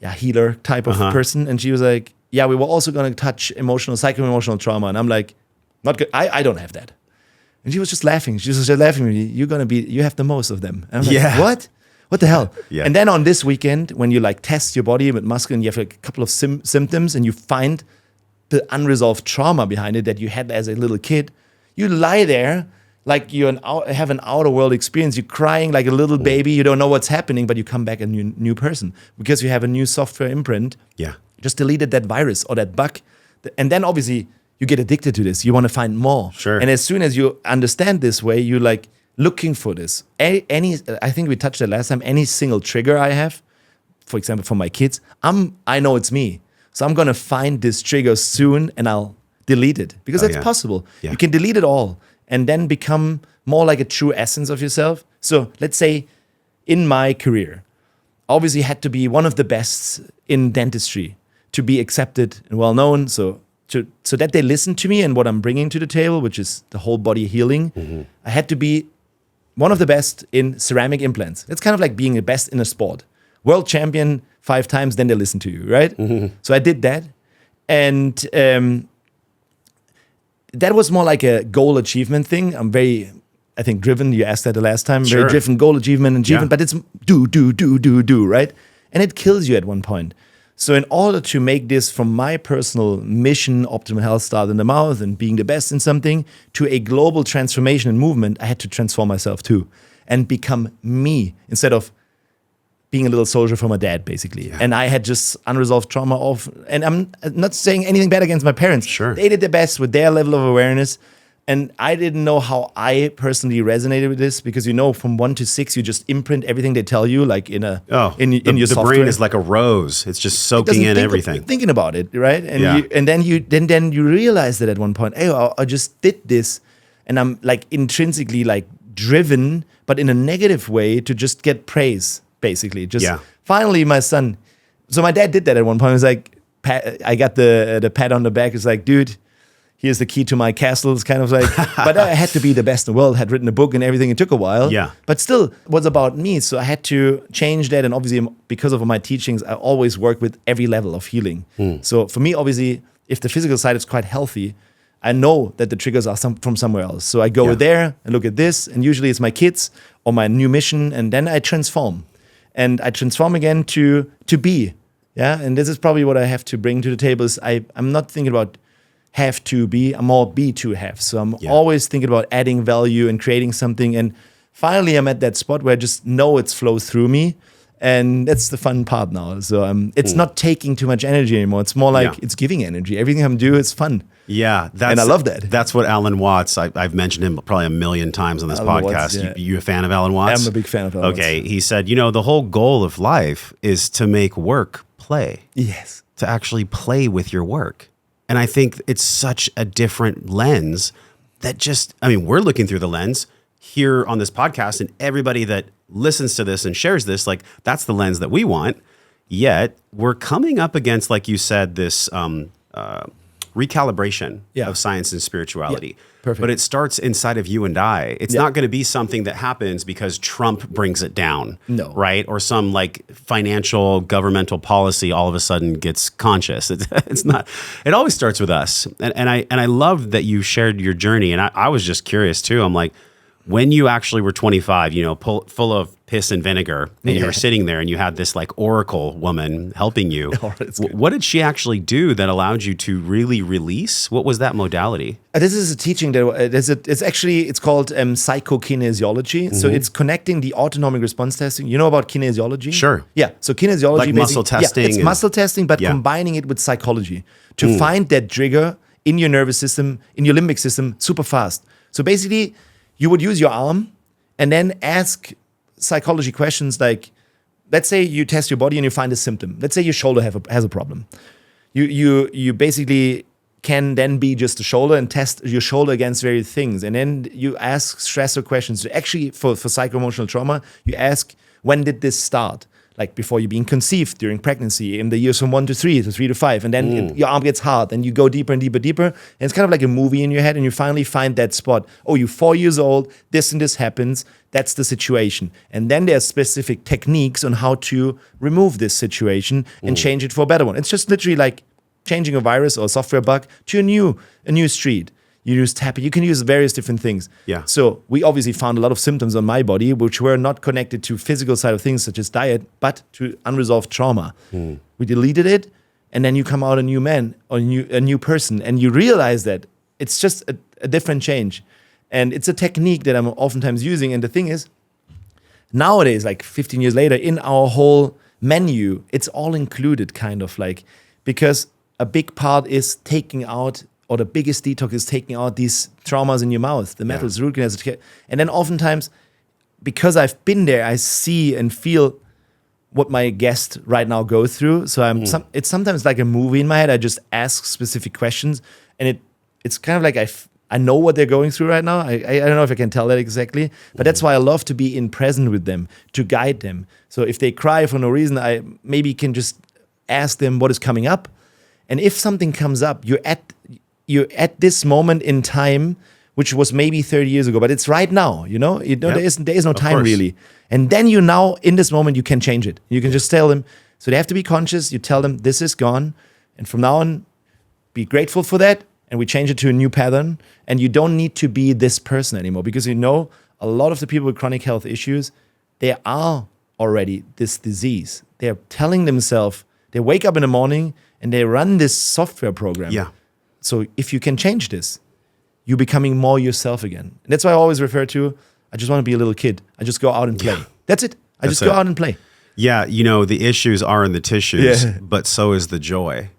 healer type of person. And she was like, yeah, we were also going to touch psycho-emotional trauma. And I'm like, not good. I don't have that. And she was just laughing. She was just laughing at me. You have the most of them. And I'm like, what? What the hell? Yeah. And then on this weekend, when you like test your body with muscle and you have like a couple of symptoms and you find the unresolved trauma behind it that you had as a little kid, you lie there like you have an outer world experience. You're crying like a little baby. You don't know what's happening, but you come back a new person because you have a new software imprint. Yeah. Just deleted that virus or that bug. And then obviously you get addicted to this. You want to find more. Sure. And as soon as you understand this way, you like looking for this. I think we touched that last time. Any single trigger I have, for example, for my kids, I know it's me. So I'm going to find this trigger soon and I'll delete it because that's possible. Yeah. You can delete it all and then become more like a true essence of yourself. So let's say in my career, obviously had to be one of the best in dentistry to be accepted and well known. So that they listen to me and what I'm bringing to the table, which is the whole body healing. I had to be one of the best in ceramic implants. It's kind of like being the best in a sport. World champion 5 times, then they listen to you, right? So I did that. And that was more like a goal achievement thing. I'm very, I think, driven. You asked that the last time. Very driven, goal achievement, but it's do, right? And it kills you at one point. So in order to make this from my personal mission, optimal health start in the mouth and being the best in something, to a global transformation and movement, I had to transform myself too and become me instead of being a little soldier for my dad, basically. Yeah. And I had just unresolved trauma and I'm not saying anything bad against my parents. Sure. They did their best with their level of awareness. And I didn't know how I personally resonated with this because, from 1 to 6, you just imprint everything they tell you, like in your software. The brain is like a rose; it's just soaking in everything. Thinking about it, right? And then you realize that at one point, hey, I just did this, and I'm like intrinsically like driven, but in a negative way to just get praise, basically. Finally, my son. So my dad did that at one point. He was like, I got the pat on the back. It's like, dude. here's the key to my castle. It's kind of like, but I had to be the best in the world, had written a book and everything. It took a while. Yeah. But still, it was about me. So I had to change that. And obviously, because of my teachings, I always work with every level of healing. So for me, obviously, if the physical side is quite healthy, I know that the triggers are from somewhere else. So I go there and look at this. And usually it's my kids or my new mission. And then I transform. And I transform again to be. Yeah. And this is probably what I have to bring to the table is I'm not thinking about have to be, I'm more be to have. So I'm always thinking about adding value and creating something. And finally, I'm at that spot where I just know it's flows through me. And that's the fun part now. So it's not taking too much energy anymore. It's more like it's giving energy. Everything I'm doing is fun. Yeah. And I love that. That's what Alan Watts, I've mentioned him probably a million times on this Alan podcast. Watts, You a fan of Alan Watts? I'm a big fan of Alan Watts. Okay. He said, the whole goal of life is to make work play. Yes. To actually play with your work. And I think it's such a different lens that we're looking through the lens here on this podcast, and everybody that listens to this and shares this, like that's the lens that we want. Yet we're coming up against, like you said, this recalibration of science and spirituality. Yeah. Perfect. But it starts inside of you and I. It's not going to be something that happens because Trump brings it down. No. Right? Or some like financial governmental policy all of a sudden gets conscious. It's not. It always starts with us. And I love that you shared your journey. And I was just curious too. I'm like, when you actually were 25, full of piss and vinegar, and you were sitting there and you had this like oracle woman helping you, what did she actually do that allowed you to really release? What was that modality? This is a teaching that it's called psychokinesiology. So it's connecting the autonomic response testing. You know about kinesiology? Sure. Yeah. So kinesiology, like muscle testing. Yeah, it's muscle testing, but combining it with psychology to find that trigger in your nervous system, in your limbic system, super fast. So basically, you would use your arm and then ask psychology questions like, let's say you test your body and you find a symptom. Let's say your shoulder has a problem. You basically can then be just the shoulder and test your shoulder against various things. And then you ask stressor questions. Actually, for psycho-emotional trauma, you ask, when did this start? Like before you're being conceived, during pregnancy, in the years from 1 to 3 to 3 to 5. And then your arm gets hard and you go deeper and deeper, deeper. And it's kind of like a movie in your head and you finally find that spot. Oh, you're 4 years old, this and this happens. That's the situation. And then there's specific techniques on how to remove this situation and change it for a better one. It's just literally like changing a virus or a software bug to a new street. You use tapping. You can use various different things. Yeah. So we obviously found a lot of symptoms on my body which were not connected to physical side of things such as diet, but to unresolved trauma. We deleted it, and then you come out a new man or a new person, and you realize that it's just a different change. And it's a technique that I'm oftentimes using. And the thing is, nowadays, like 15 years later, in our whole menu, it's all included kind of like, because a big part is taking out, or the biggest detox is taking out these traumas in your mouth, the metals, root canals. And then oftentimes, because I've been there, I see and feel what my guest right now goes through. So it's sometimes like a movie in my head. I just ask specific questions, and it's kind of like I know what they're going through right now. I don't know if I can tell that exactly, but that's why I love to be in present with them, to guide them. So if they cry for no reason, I maybe can just ask them what is coming up. And if something comes up, you're at this moment in time, which was maybe 30 years ago, but it's right now, there is no time really. And then now in this moment, you can change it. You can just tell them, so they have to be conscious. You tell them this is gone. And from now on, be grateful for that. And we change it to a new pattern. And you don't need to be this person anymore, because a lot of the people with chronic health issues, they are already this disease. They're telling themselves, they wake up in the morning and they run this software program. Yeah. So if you can change this, you're becoming more yourself again. And that's why I always refer to, I just want to be a little kid. I just go out and play. That's it. I just go out and play. Yeah, the issues are in the tissues, but so is the joy.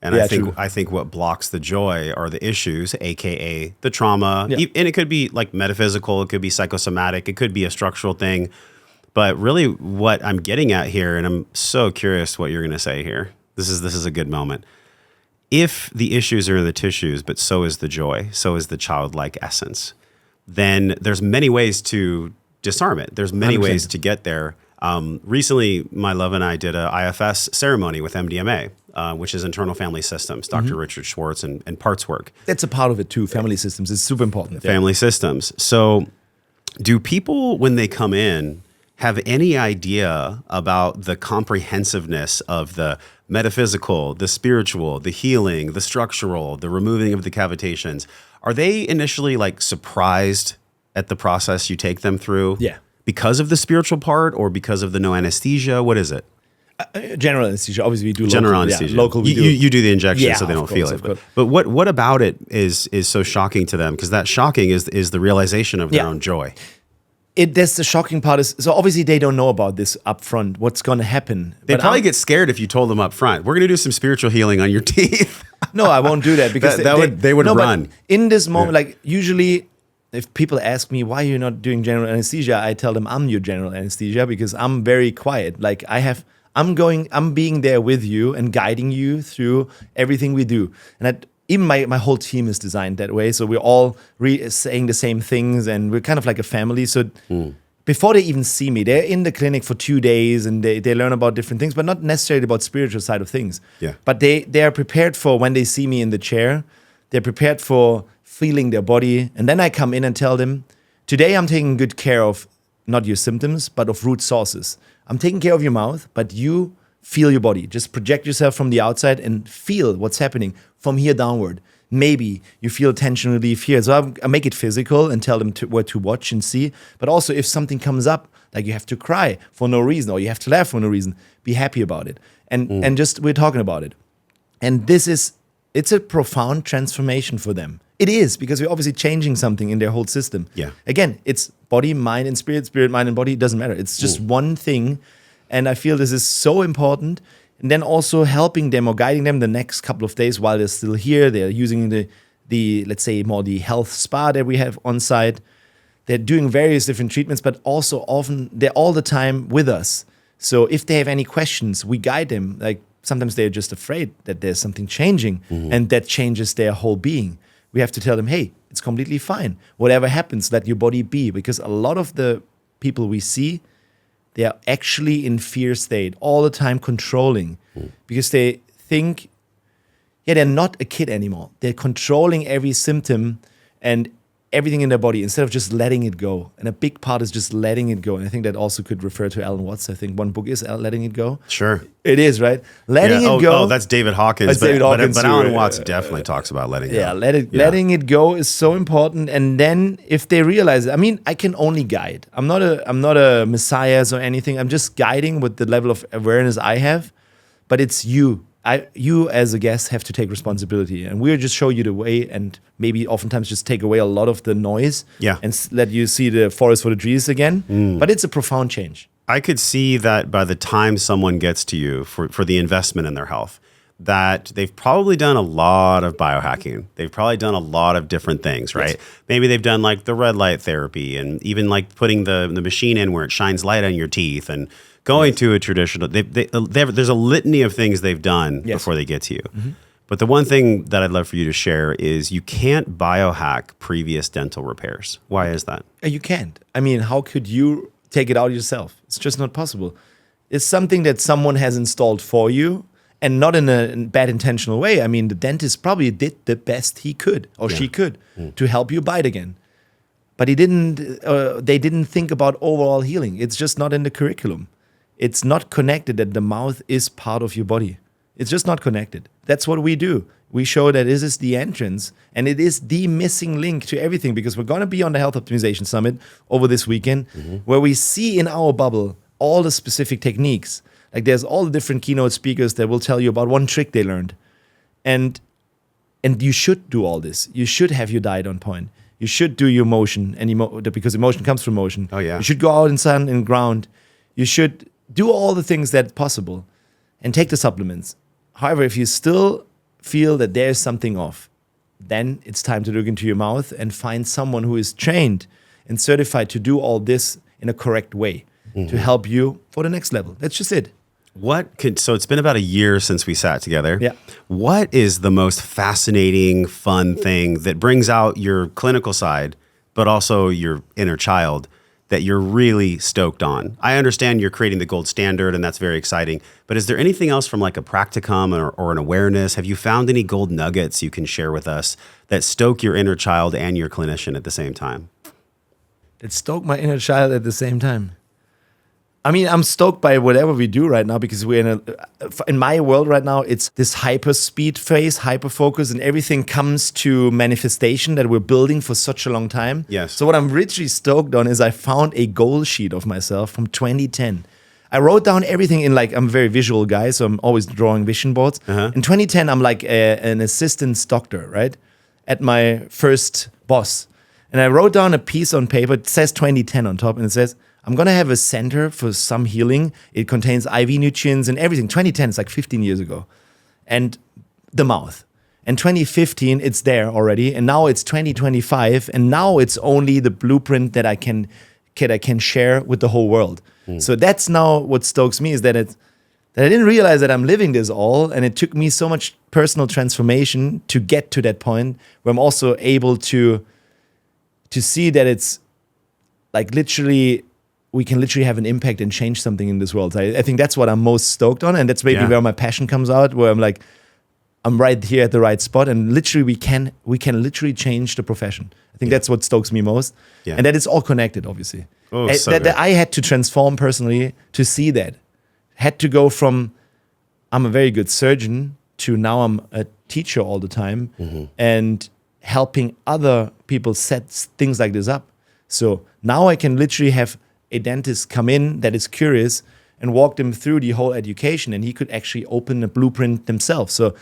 And I think what blocks the joy are the issues, aka the trauma. Yeah. And it could be like metaphysical, it could be psychosomatic, it could be a structural thing. But really what I'm getting at here, and I'm so curious what you're going to say here. This is a good moment. If the issues are in the tissues, but so is the joy, so is the childlike essence, then there's many ways to disarm it. There's many 100%. Ways to get there. Recently, my love and I did a IFS ceremony with MDMA. which is internal family systems, Dr. Richard Schwartz and Part's work. That's a part of it too. Family systems is super important. Family systems. So do people, when they come in, have any idea about the comprehensiveness of the metaphysical, the spiritual, the healing, the structural, the removing of the cavitations? Are they initially like surprised at the process you take them through? Yeah. Because of the spiritual part or because of the no anesthesia? What is it? General anesthesia. Obviously, we do General local, anesthesia. Yeah, local. You do the injection so they don't of feel course, it. But what about it is so shocking to them? Because that shocking is the realization of their own joy. That's the shocking part. Is so obviously they don't know about this up front. What's going to happen? They probably get scared if you told them up front. We're going to do some spiritual healing on your teeth. No, I won't do that because they would run. In this moment, like usually, if people ask me why you're not doing general anesthesia, I tell them I'm your general anesthesia because I'm very quiet. Like I'm being there with you and guiding you through everything we do. And even my whole team is designed that way. So we're all saying the same things and we're kind of like a family. So before they even see me, they're in the clinic for 2 days and they learn about different things, but not necessarily about spiritual side of things. Yeah. But they are prepared for when they see me in the chair, they're prepared for feeling their body. And then I come in and tell them, today I'm taking good care of not your symptoms, but of root sources. I'm taking care of your mouth, but you feel your body. Just project yourself from the outside and feel what's happening from here downward. Maybe you feel tension relief here. So I make it physical and tell them what to watch and see. But also if something comes up, like you have to cry for no reason or you have to laugh for no reason, be happy about it. And just we're talking about it. And it's a profound transformation for them. It is, because we're obviously changing something in their whole system. Yeah. Again, it's body, mind, and spirit, mind, and body. It doesn't matter. It's just one thing. And I feel this is so important. And then also helping them or guiding them the next couple of days while they're still here. They're using the let's say, more the health spa that we have on site. They're doing various different treatments, but also often they're all the time with us. So if they have any questions, we guide them. Like sometimes they're just afraid that there's something changing and that changes their whole being. We have to tell them, hey, it's completely fine. Whatever happens, let your body be. Because a lot of the people we see, they are actually in fear state all the time, controlling, because they think, they're not a kid anymore. They're controlling every symptom and everything in their body instead of just letting it go. And a big part is just letting it go. And I think that also could refer to Alan Watts. I think one book is Letting It Go. Sure. It is, right? Letting it go. Oh, that's David Hawkins. That's David Hawkins but Alan Watts definitely talks about letting go. Yeah, letting it go is so important. And then if they realize, I mean, I can only guide. I'm not a messiah or anything. I'm just guiding with the level of awareness I have. But it's you. You as a guest have to take responsibility, and we'll just show you the way, and maybe oftentimes just take away a lot of the noise, and let you see the forest for the trees again. But it's a profound change. I could see that by the time someone gets to you for the investment in their health, that they've probably done a lot of biohacking. They've probably done a lot of different things, right? Yes. Maybe they've done like the red light therapy, and even like putting the machine in where it shines light on your teeth, and going to a traditional, there's a litany of things they've done before they get to you. But the one thing that I'd love for you to share is you can't biohack previous dental repairs. Why is that? You can't. I mean, how could you take it out yourself? It's just not possible. It's something that someone has installed for you, and not in a bad intentional way. I mean, the dentist probably did the best he could or she could to help you bite again. But they didn't think about overall healing. It's just not in the curriculum. It's not connected that the mouth is part of your body. It's just not connected. That's what we do. We show that this is the entrance, and it is the missing link to everything, because we're going to be on the Health Optimization Summit over this weekend, where we see in our bubble all the specific techniques. Like there's all the different keynote speakers that will tell you about one trick they learned. And you should do all this. You should have your diet on point. You should do your motion, because emotion comes from motion. Oh, yeah. You should go out in sun and ground. You should do all the things that possible and take the supplements. However, if you still feel that there's something off, then it's time to look into your mouth and find someone who is trained and certified to do all this in a correct way to help you for the next level. That's just it. So it's been about a year since we sat together. Yeah. What is the most fascinating, fun thing that brings out your clinical side, but also your inner child, that you're really stoked on? I understand you're creating the gold standard and that's very exciting, but is there anything else from like a practicum or an awareness? Have you found any gold nuggets you can share with us that stoke your inner child and your clinician at the same time? That stoke my inner child at the same time. I mean, I'm stoked by whatever we do right now because we're in my world right now, it's this hyper speed phase, hyper focus, and everything comes to manifestation that we're building for such a long time. Yes. So what I'm richly stoked on is I found a goal sheet of myself from 2010. I wrote down everything in I'm a very visual guy, so I'm always drawing vision boards. In 2010, I'm like an assistant doctor, right? At my first boss. And I wrote down a piece on paper, it says 2010 on top, and it says, I'm going to have a center for some healing. It contains IV nutrients and everything. 2010 is like 15 years ago. And the mouth. And 2015, it's there already. And now it's 2025. And now it's only the blueprint that I can share with the whole world. So that's now what stokes me is that I didn't realize that I'm living this all. And it took me so much personal transformation to get to that point where I'm also able to see that it's like literally... we can literally have an impact and change something in this world. I think that's what I'm most stoked on. And that's maybe where my passion comes out, where I'm like, I'm right here at the right spot. And literally we can literally change the profession. I think that's what stokes me most. Yeah. And that it's all connected, obviously. Oh, so that I had to transform personally to see that. Had to go from, I'm a very good surgeon to now I'm a teacher all the time and helping other people set things like this up. So now I can literally have a dentist come in that is curious and walk them through the whole education, and he could actually open a blueprint themselves. So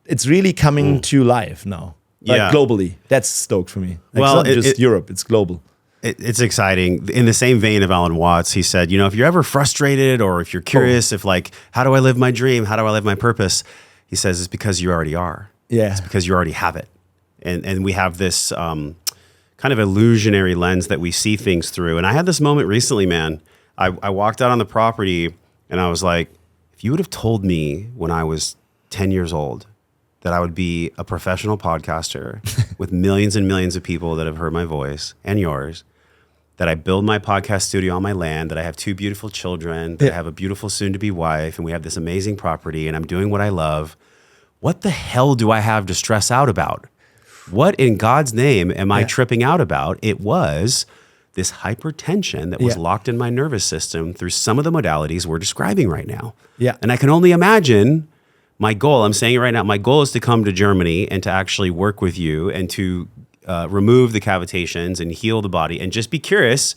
it's really coming to life now, globally. That's stoked for me. Well, it's not just Europe, it's global. It's exciting. In the same vein of Alan Watts, he said, if you're ever frustrated or if you're curious, if how do I live my dream? How do I live my purpose? He says, it's because you already are. Yeah. It's because you already have it. And we have this... kind of illusionary lens that we see things through. And I had this moment recently, man. I walked out on the property and I was like, if you would have told me when I was 10 years old that I would be a professional podcaster with millions and millions of people that have heard my voice and yours, that I build my podcast studio on my land, that I have 2 beautiful children, that I have a beautiful soon-to-be wife, and we have this amazing property and I'm doing what I love, what the hell do I have to stress out about? What in God's name am I tripping out about? It was this hypertension that was locked in my nervous system through some of the modalities we're describing right now. Yeah. And I can only imagine my goal, I'm saying it right now, my goal is to come to Germany and to actually work with you and to remove the cavitations and heal the body and just be curious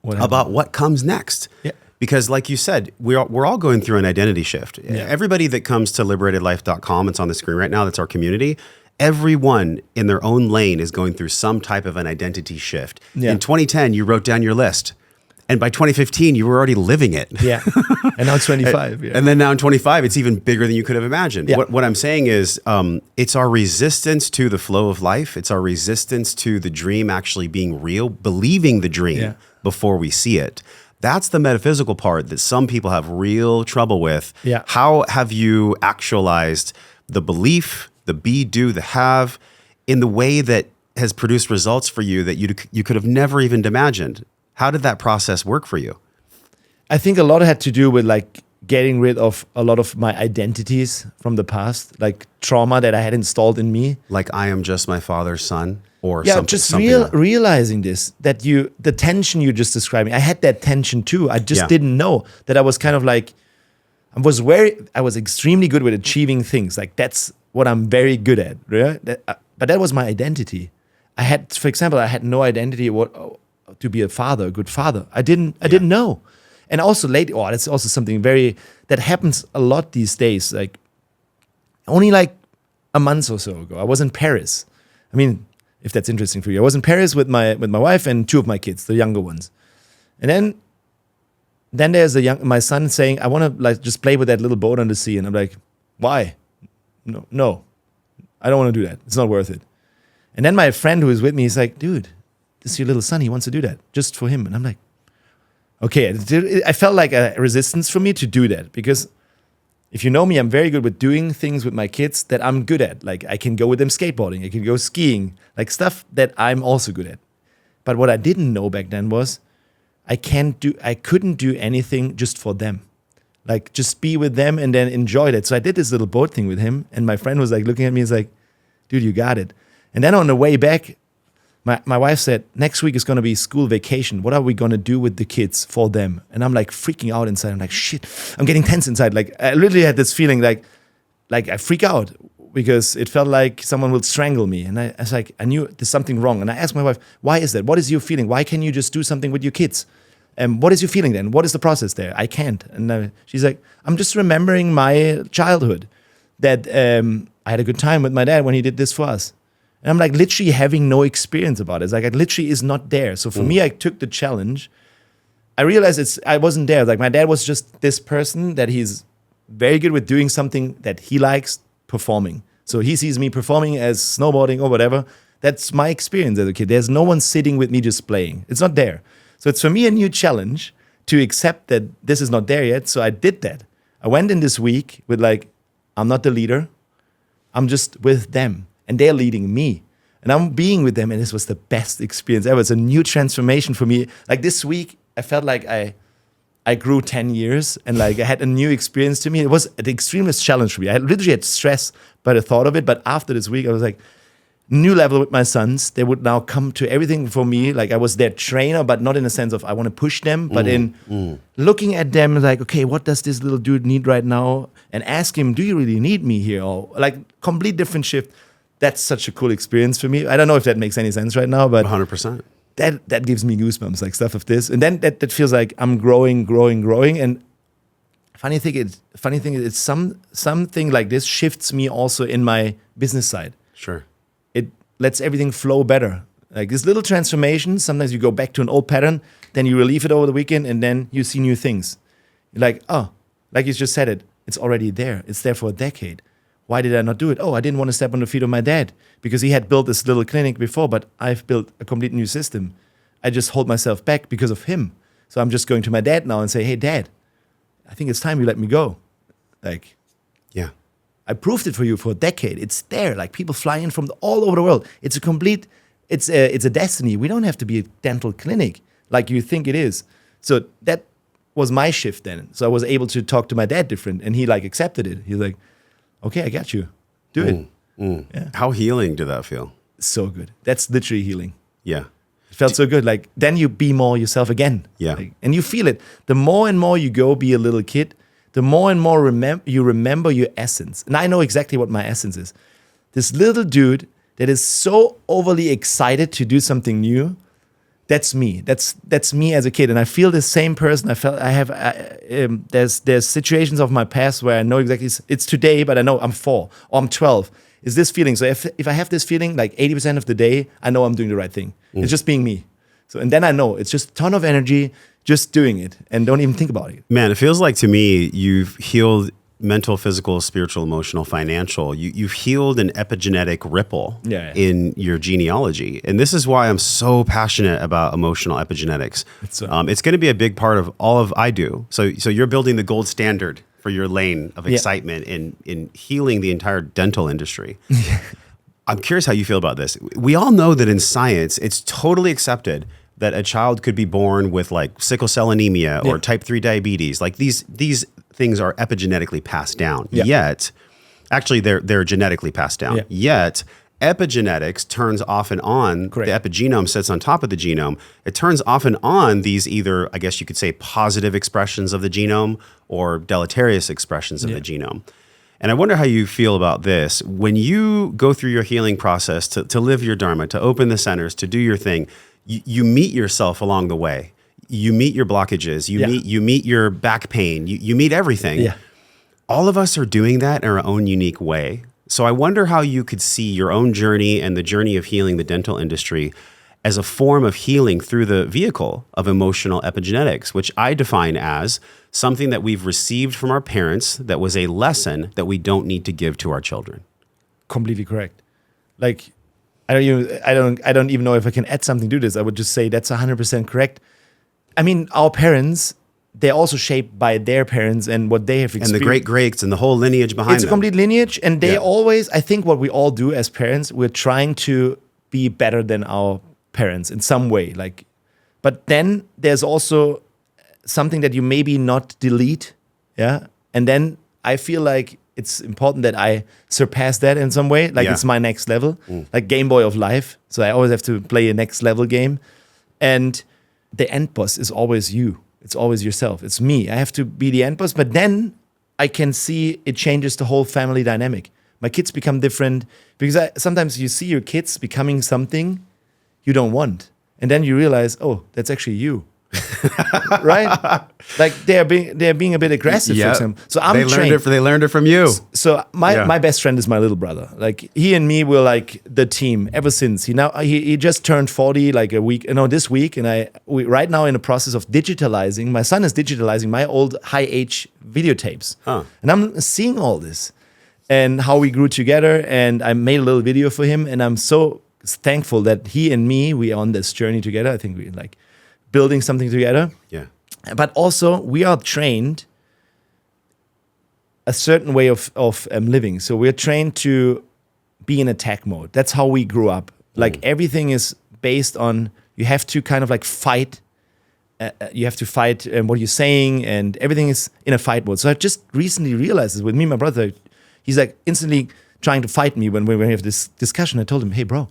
about what comes next. Yeah. Because like you said, we're all going through an identity shift. Yeah. Everybody that comes to liberatedlife.com, it's on the screen right now, that's our community. Everyone in their own lane is going through some type of an identity shift. Yeah. In 2010, you wrote down your list. And by 2015, you were already living it. Yeah. And now it's 25. And then now in 25, it's even bigger than you could have imagined. Yeah. What I'm saying is it's our resistance to the flow of life. It's our resistance to the dream actually being real, believing the dream before we see it. That's the metaphysical part that some people have real trouble with. Yeah. How have you actualized the belief, the be, do, the have, in the way that has produced results for you that you could have never even imagined? How did that process work for you? I think a lot had to do with getting rid of a lot of my identities from the past, like trauma that I had installed in me. Like I am just my father's son or realizing this, that the tension you just described me, I had that tension too. I just didn't know that I was kind of like, I was extremely good with achieving things. Like that's what I'm very good at, right? But that was my identity. For example, I had no identity to be a father, a good father. I didn't know. And also that's also something that happens a lot these days. Like only a month or so ago, I was in Paris. I mean, if that's interesting for you, I was in Paris with my wife and 2 of my kids, the younger ones. And then there's my son saying, I want to just play with that little boat on the sea. And I'm like, why? No, I don't want to do that. It's not worth it. And then my friend who is with me, he's like, dude, this is your little son. He wants to do that just for him. And I'm like, okay. I felt like a resistance for me to do that because if you know me, I'm very good with doing things with my kids that I'm good at. Like I can go with them skateboarding. I can go skiing, like stuff that I'm also good at. But what I didn't know back then was I couldn't do anything just for them. Like just be with them and then enjoy that. So I did this little boat thing with him, and my friend was like looking at me, he's like, dude, you got it. And then on the way back, my wife said, next week is going to be school vacation. What are we going to do with the kids for them? And I'm like freaking out inside. I'm like, shit, I'm getting tense inside. Like I literally had this feeling like I freak out because it felt like someone will strangle me. And I was like, I knew there's something wrong. And I asked my wife, why is that? What is your feeling? Why can't you just do something with your kids? And what is your feeling then? What is the process there? I can't. And she's like, I'm just remembering my childhood, that I had a good time with my dad when he did this for us. And I'm like literally having no experience about it. It's like it literally is not there. So for me, I took the challenge. I realized I wasn't there. Like my dad was just this person that he's very good with doing something that he likes, performing. So he sees me performing as snowboarding or whatever. That's my experience as a kid. There's no one sitting with me just playing. It's not there. So it's for me a new challenge to accept that this is not there yet. So I did that. I went in this week with like, I'm not the leader. I'm just with them and they're leading me. And I'm being with them, and this was the best experience ever. It's a new transformation for me. Like this week, I felt like I grew 10 years and like I had a new experience to me. It was the extremest challenge for me. I literally had stress by the thought of it. But after this week, I was like, new level with my sons. They would now come to everything for me. Like I was their trainer, but not in the sense of I want to push them, but in looking at them like, okay, what does this little dude need right now? And ask him, do you really need me here? Or like complete different shift. That's such a cool experience for me. I don't know if that makes any sense right now, but 100%. That gives me goosebumps, like stuff of this. And then that feels like I'm growing. And funny thing is it's something like this shifts me also in my business side. Sure. It lets everything flow better. Like this little transformation, sometimes you go back to an old pattern, then you relieve it over the weekend, and then you see new things. You're like, oh, like you just said it's already there. It's there for a decade. Why did I not do it? Oh, I didn't want to step on the feet of my dad because he had built this little clinic before, but I've built a complete new system. I just hold myself back because of him. So I'm just going to my dad now and say, hey, Dad, I think it's time you let me go. Like, yeah. I proved it for you for a decade. It's there. Like people fly in from all over the world. It's a destiny. We don't have to be a dental clinic like you think it is. So that was my shift then. So I was able to talk to my dad different, and he like accepted it. He's like, okay, I got you. Do it. Yeah. How healing did that feel? So good. That's literally healing. Yeah. It felt so good. Like then you be more yourself again. Yeah. Like, and you feel it. The more and more you go be a little kid, the more and more you remember your essence. And I know exactly what my essence is. This little dude that is so overly excited to do something new, that's me. That's me as a kid. And I feel the same person. There's situations of my past where I know exactly it's today, but I know I'm 4 or I'm 12. Is this feeling? So if I have this feeling, like 80% of the day, I know I'm doing the right thing. It's just being me. So and then I know it's just a ton of energy, just doing it, and don't even think about it. Man, it feels like to me you've healed mental, physical, spiritual, emotional, financial. You've healed an epigenetic ripple in your genealogy. And this is why I'm so passionate about emotional epigenetics. It's going to be a big part of all of I do. So you're building the gold standard for your lane of excitement in healing the entire dental industry. I'm curious how you feel about this. We all know that in science, it's totally accepted that a child could be born with like sickle cell anemia or type 3 diabetes. Like these things are epigenetically passed down. Yet, actually they're genetically passed down. Yet, epigenetics turns off and on. The epigenome sits on top of the genome. It turns off and on these either, I guess you could say, positive expressions of the genome or deleterious expressions of the genome. And I wonder how you feel about this. When you go through your healing process to live your dharma, to open the centers, to do your thing, you meet yourself along the way. You meet your blockages. You meet your back pain. You meet everything. Yeah. All of us are doing that in our own unique way. So I wonder how you could see your own journey and the journey of healing the dental industry as a form of healing through the vehicle of emotional epigenetics, which I define as something that we've received from our parents that was a lesson that we don't need to give to our children. Completely correct. Like, I don't even know if I can add something to this. I would just say that's 100% correct. I mean, our parents, they're also shaped by their parents and what they have experienced. And the great-greats and the whole lineage behind them. It's a complete lineage. And they always, I think what we all do as parents, we're trying to be better than our parents in some way. Like But then there's also something that you maybe not delete. Yeah. And then I feel like it's important that I surpass that in some way. Like it's my next level, like Game Boy of life. So I always have to play a next level game. And the end boss is always you. It's always yourself. It's me. I have to be the end boss. But then I can see it changes the whole family dynamic. My kids become different because sometimes you see your kids becoming something you don't want. And then you realize, oh, that's actually you. Right? Like they're being a bit aggressive, for example. So I'm trained. They learned it from you. So my best friend is my little brother. Like he and me were like the team ever since. He just turned 40 like this week, and we right now in the process of digitalizing. My son is digitalizing my old high H videotapes, and I'm seeing all this and how we grew together. And I made a little video for him, and I'm so thankful that he and me we are on this journey together. I think we like building something together. Yeah. But also we are trained a certain way of living. So we're trained to be in attack mode. That's how we grew up. Like everything is based on, you have to kind of like fight. You have to fight what you're saying, and everything is in a fight mode. So I just recently realized this with me and my brother. He's like instantly trying to fight me when we have this discussion. I told him, hey bro,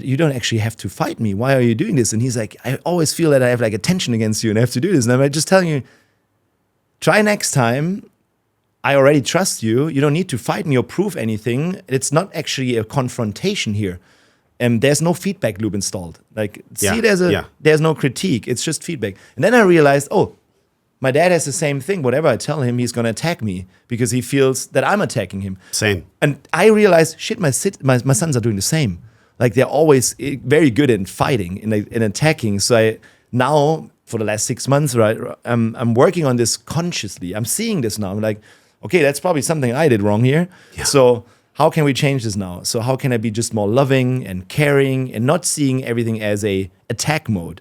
you don't actually have to fight me. Why are you doing this? And he's like, I always feel that I have like a tension against you and I have to do this. And I'm just telling you, try next time. I already trust you. You don't need to fight me or prove anything. It's not actually a confrontation here. And there's no feedback loop installed. Like, there's no critique. It's just feedback. And then I realized, oh, my dad has the same thing. Whatever I tell him, he's going to attack me because he feels that I'm attacking him. Same. And I realized, shit, my sons are doing the same. Like they're always very good in fighting, in attacking. So now, for the last 6 months, right, I'm working on this consciously. I'm seeing this now. I'm like, okay, that's probably something I did wrong here. Yeah. So how can we change this now? So how can I be just more loving and caring and not seeing everything as a attack mode?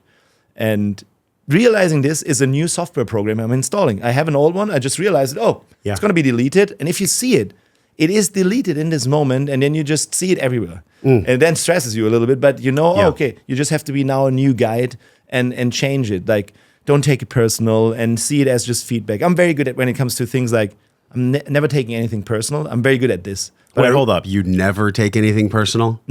And realizing this is a new software program I'm installing. I have an old one. I just realized, it's going to be deleted. And if you see it, it is deleted in this moment, and then you just see it everywhere. And it then stresses you a little bit, but okay, you just have to be now a new guide and change it. Like, don't take it personal and see it as just feedback. I'm very good at when it comes to things like, I'm never taking anything personal. I'm very good at this. Wait, hold up. You never take anything personal?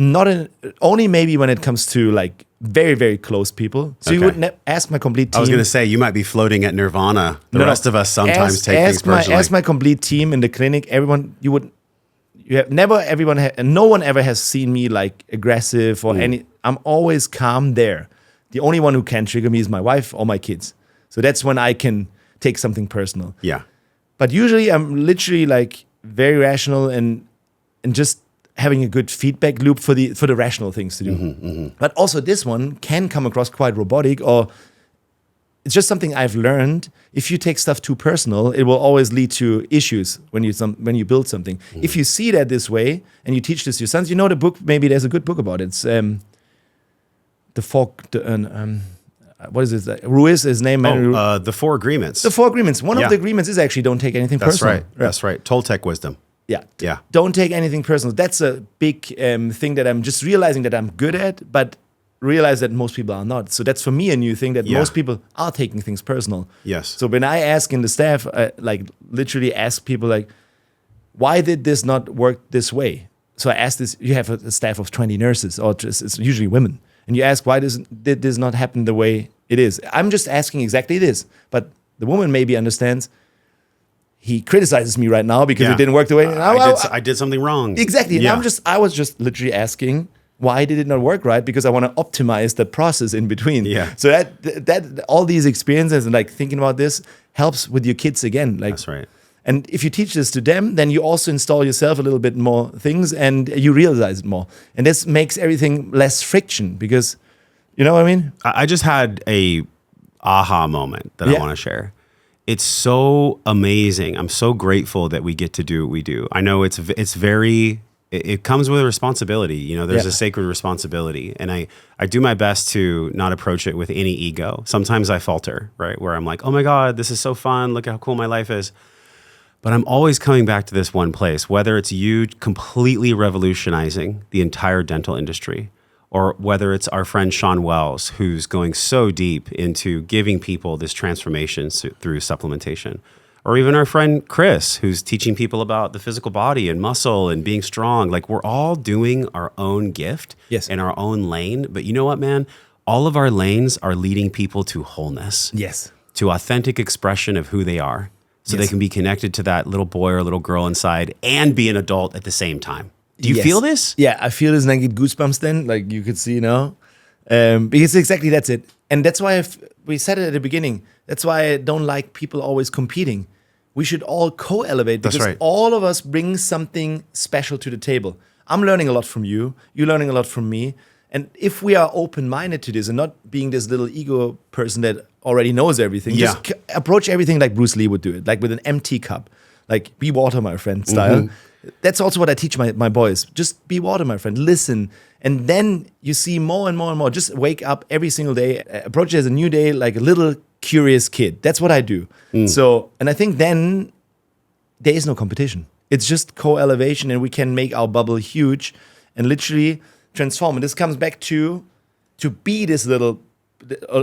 Only maybe when it comes to like very, very close people. So you would ask my complete team. I was going to say, you might be floating at nirvana. The rest of us sometimes take things personally. Ask my complete team in the clinic. Everyone, no one ever has seen me like aggressive or any. I'm always calm there. The only one who can trigger me is my wife or my kids. So that's when I can take something personal. Yeah. But usually I'm literally like very rational and just having a good feedback loop for the rational things to do. But also this one can come across quite robotic, or it's just something I've learned. If you take stuff too personal, it will always lead to issues when you build something. If you see that this way and you teach this to your sons, the book, maybe there's a good book about it. It's what is it? Ruiz, his name. The 4 Agreements. The 4 Agreements. One of the agreements is actually don't take anything personal. That's right. Toltec wisdom. Yeah. Don't take anything personal. That's a big thing that I'm just realizing that I'm good at, but realize that most people are not. So that's for me a new thing, that most people are taking things personal. Yes. So when I ask in the staff, like literally ask people like, why did this not work this way? So I ask this, you have a staff of 20 nurses, or it's usually women. And you ask, why did this not happen the way it is? I'm just asking exactly this. But the woman maybe understands, he criticizes me right now because it didn't work the way. I did something wrong. Exactly. And I was just literally asking, why did it not work right? Because I want to optimize the process in between. Yeah. So that all these experiences and like thinking about this helps with your kids again. Like, that's right. And if you teach this to them, then you also install yourself a little bit more things and you realize it more. And this makes everything less friction because, you know what I mean? I just had a aha moment that I want to share. It's so amazing. I'm so grateful that we get to do what we do. I know it comes with a responsibility. There's a sacred responsibility. And I do my best to not approach it with any ego. Sometimes I falter, right? Where I'm like, oh my God, this is so fun. Look how cool my life is. But I'm always coming back to this one place, whether it's you completely revolutionizing the entire dental industry, or whether it's our friend Sean Wells, who's going so deep into giving people this transformation through supplementation, or even our friend Chris, who's teaching people about the physical body and muscle and being strong. Like, we're all doing our own gift in our own lane. But you know what, man? All of our lanes are leading people to wholeness. Yes. To authentic expression of who they are. So they can be connected to that little boy or little girl inside and be an adult at the same time. Do you feel this? Yeah, I feel this and I get goosebumps then, like you could see now. Because exactly that's it. And that's why we said it at the beginning. That's why I don't like people always competing. We should all co-elevate because all of us bring something special to the table. I'm learning a lot from you. You're learning a lot from me. And if we are open-minded to this and not being this little ego person that already knows everything, just approach everything like Bruce Lee would do it, like with an empty cup. Like, be water, my friend, style. That's also what I teach my boys. Just be water, my friend. Listen. And then you see more and more and more. Just wake up every single day. Approach it as a new day, like a little curious kid. That's what I do. So, and I think then there is no competition. It's just co-elevation, and we can make our bubble huge and literally transform. And this comes back to be this little,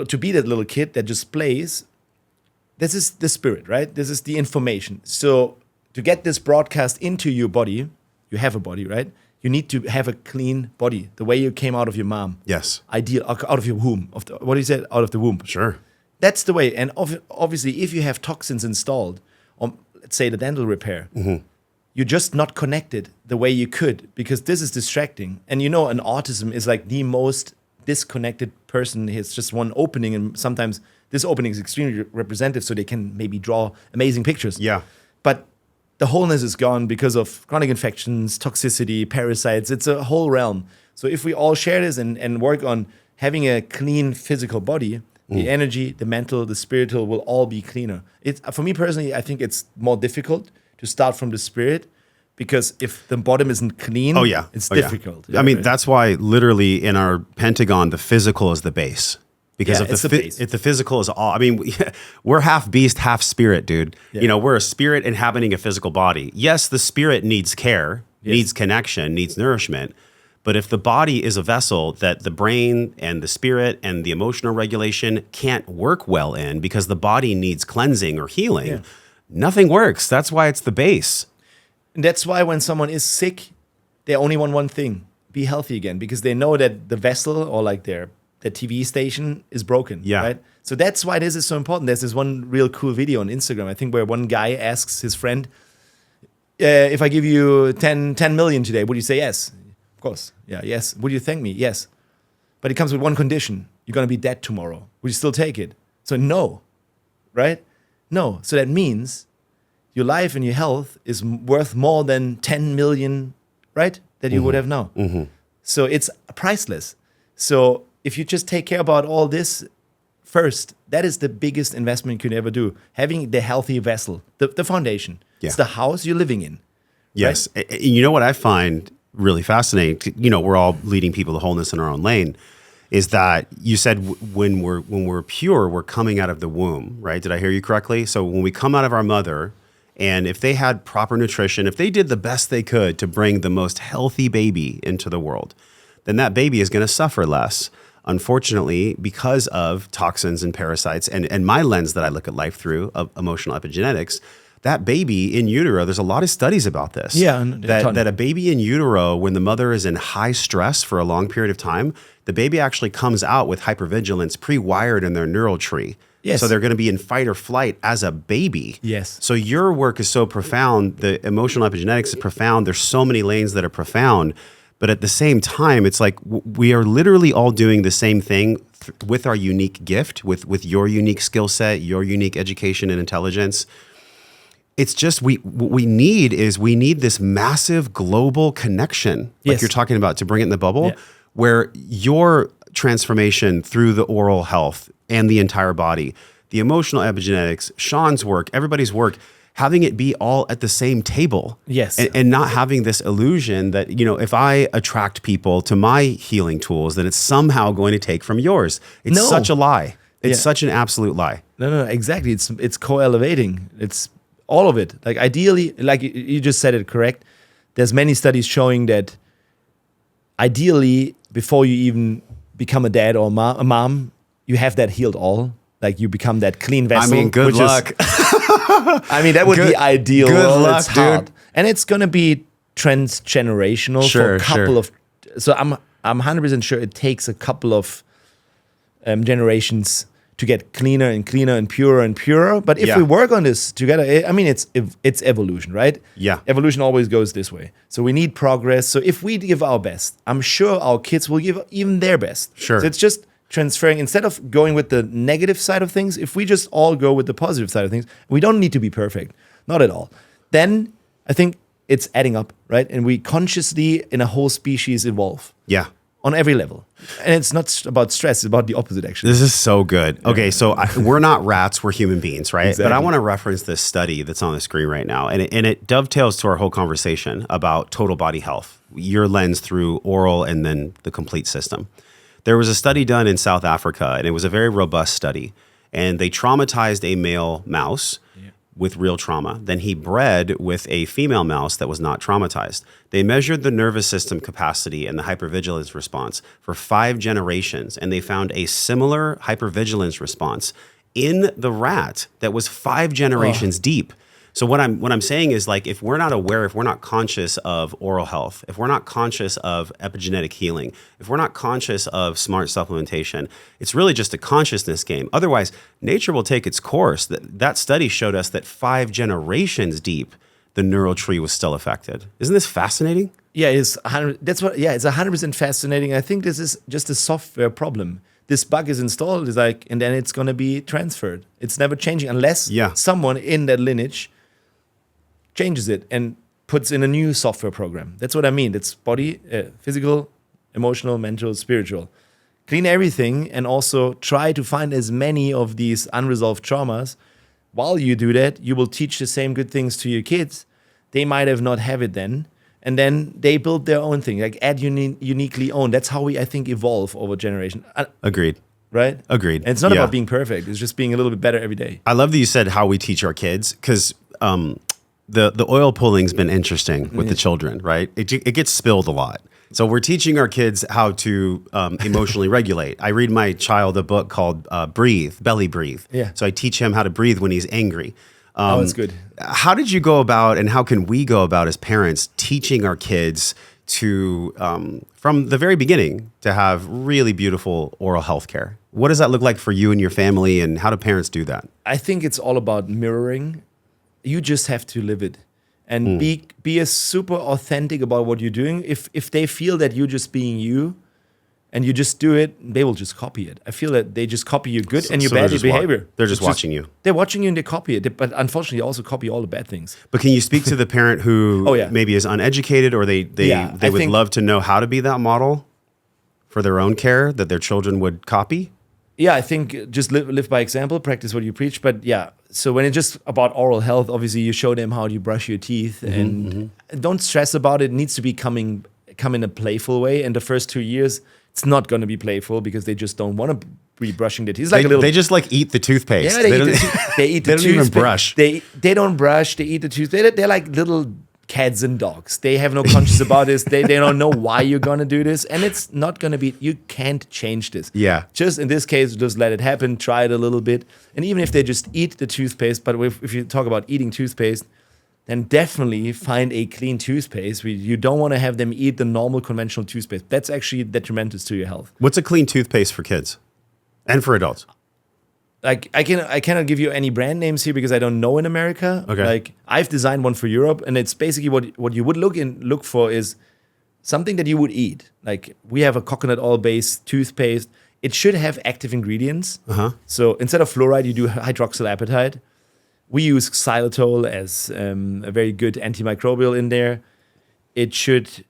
to be that little kid that just plays. This is the spirit, right? This is the information. So to get this broadcast into your body, you have a body, right? You need to have a clean body, the way you came out of your mom. Yes. Ideal, out of your womb. What do you say? Out of the womb. Sure. That's the way. And obviously, if you have toxins installed, or let's say the dental repair, you're just not connected the way you could, because this is distracting. And an autism is like the most disconnected person. It's just one opening, and sometimes this opening is extremely representative, so they can maybe draw amazing pictures. Yeah. But the wholeness is gone because of chronic infections, toxicity, parasites. It's a whole realm. So if we all share this and work on having a clean physical body, the energy, the mental, the spiritual will all be cleaner. For me personally, I think it's more difficult to start from the spirit, because if the bottom isn't clean, it's difficult. I mean, that's why literally in our pentagon, the physical is the base. Because if the physical is all, I mean, we're half beast, half spirit, dude. Yeah. We're a spirit inhabiting a physical body. Yes, the spirit needs care, needs connection, needs nourishment. But if the body is a vessel that the brain and the spirit and the emotional regulation can't work well in, because the body needs cleansing or healing, nothing works. That's why it's the base. And that's why when someone is sick, they only want one thing: be healthy again, because they know that the vessel, or like the TV station, is broken. Yeah. Right? So that's why this is so important. There's this one real cool video on Instagram, I think, where one guy asks his friend, if I give you 10 million today, would you say yes? Of course. Yeah, yes. Would you thank me? Yes. But it comes with one condition: you're going to be dead tomorrow. Would you still take it? So no, right? No. So that means your life and your health is worth more than 10 million, right? That you would have now. So it's priceless. So if you just take care about all this first, that is the biggest investment you can ever do. Having the healthy vessel, the foundation. Yeah. It's the house you're living in. Yes. Right? You know what I find really fascinating, we're all leading people to wholeness in our own lane, is that you said when we're pure, we're coming out of the womb, right? Did I hear you correctly? So when we come out of our mother, and if they had proper nutrition, if they did the best they could to bring the most healthy baby into the world, then that baby is going to suffer less. Unfortunately, because of toxins and parasites, and my lens that I look at life through of emotional epigenetics, that baby in utero, there's a lot of studies about this. Yeah. That a baby in utero, when the mother is in high stress for a long period of time, the baby actually comes out with hypervigilance pre-wired in their neural tree. Yes. So they're going to be in fight or flight as a baby. Yes. So your work is so profound. The emotional epigenetics is profound. There's so many lanes that are profound. But at the same time, it's like we are literally all doing the same thing with our unique gift, with your unique skill set, your unique education and intelligence. It's just what we need this massive global connection, like you're talking about, to bring it in the bubble, where your transformation through the oral health and the entire body, the emotional epigenetics, Sean's work, everybody's work, having it be all at the same table. Yes. And not having this illusion that, if I attract people to my healing tools, then it's somehow going to take from yours. It's such a lie. It's such an absolute lie. No, exactly. It's co-elevating. It's all of it. Like ideally, like you just said it correct. There's many studies showing that ideally before you even become a dad or a mom, you have that healed all. Like you become that clean vessel. I mean, good luck. I mean, that would be ideal. Good luck, it's hard. dude. And it's going to be transgenerational for a couple of. So I'm 100% sure it takes a couple of generations to get cleaner and cleaner and purer. But if we work on this together, I mean, it's evolution, right? Yeah. Evolution always goes this way. So we need progress. So if we give our best, I'm sure our kids will give even their best. Sure. So it's just transferring, instead of going with the negative side of things, if we just all go with the positive side of things, we don't need to be perfect. Not at all. Then I think it's adding up, right? And we consciously in a whole species evolve. Yeah. On every level. And it's not about stress, it's about the opposite, actually. This is so good. Okay, so we're not rats, we're human beings, right? Exactly. But I want to reference this study that's on the screen right now. And it dovetails to our whole conversation about total body health, your lens through oral and then the complete system. There was a study done in South Africa, and it was a very robust study. And they traumatized a male mouse with real trauma. Then he bred with a female mouse that was not traumatized. They measured the nervous system capacity and the hypervigilance response for 5 generations, and they found a similar hypervigilance response in the rat that was 5 generations deep. So what I'm saying is, like, if we're not aware, if we're not conscious of oral health, if we're not conscious of epigenetic healing, if we're not conscious of smart supplementation, it's really just a consciousness game. Otherwise, nature will take its course. That study showed us that 5 generations deep, the neural tree was still affected. Isn't this fascinating? Yeah, it's 100% fascinating. I think this is just a software problem. This bug is installed, and then it's going to be transferred. It's never changing unless someone in that lineage changes it and puts in a new software program. That's what I mean. It's body, physical, emotional, mental, spiritual. Clean everything and also try to find as many of these unresolved traumas. While you do that, you will teach the same good things to your kids. They might have not have it then. And then they build their own thing, like add uniquely own. That's how we, I think, evolve over generation. Agreed. Right? Agreed. And it's not about being perfect. It's just being a little bit better every day. I love that you said how we teach our kids, because the oil pulling's been interesting with the children, right? It gets spilled a lot. So we're teaching our kids how to emotionally regulate. I read my child a book called Belly Breathe. Yeah. So I teach him how to breathe when he's angry. That's good. How did you go about, and how can we go about as parents teaching our kids to, from the very beginning, to have really beautiful oral health care? What does that look like for you and your family, and how do parents do that? I think it's all about mirroring. You just have to live it and be as super authentic about what you're doing. If they feel that you're just being you and you just do it, they will just copy it. I feel that they just copy your good and your bad behavior. They're just watching you. They're watching you and they copy it. But unfortunately, they also copy all the bad things. But can you speak to the parent who maybe is uneducated, or they would love to know how to be that model for their own care that their children would copy? Yeah, I think just live by example, practice what you preach. But yeah, so when it's just about oral health, obviously you show them how you brush your teeth and don't stress about it. It needs to come in a playful way. And the first 2 years, it's not going to be playful because they just don't want to be brushing their teeth. It's like they just like eat the toothpaste. Yeah, they eat the toothpaste. They don't even brush. They don't brush. They eat the toothpaste. They're like little cats and dogs. They have no conscience about this. They don't know why you're going to do this. And it's not going to be, you can't change this. Yeah. Just in this case, just let it happen. Try it a little bit. And even if they just eat the toothpaste, but if you talk about eating toothpaste, then definitely find a clean toothpaste. You don't want to have them eat the normal conventional toothpaste. That's actually detrimental to your health. What's a clean toothpaste for kids and for adults? Like I cannot give you any brand names here because I don't know in America. Okay. Like I've designed one for Europe, and it's basically what you would look for is something that you would eat. Like we have a coconut oil based toothpaste. It should have active ingredients. So instead of fluoride, you do hydroxyapatite. We use xylitol as a very good antimicrobial in there. It should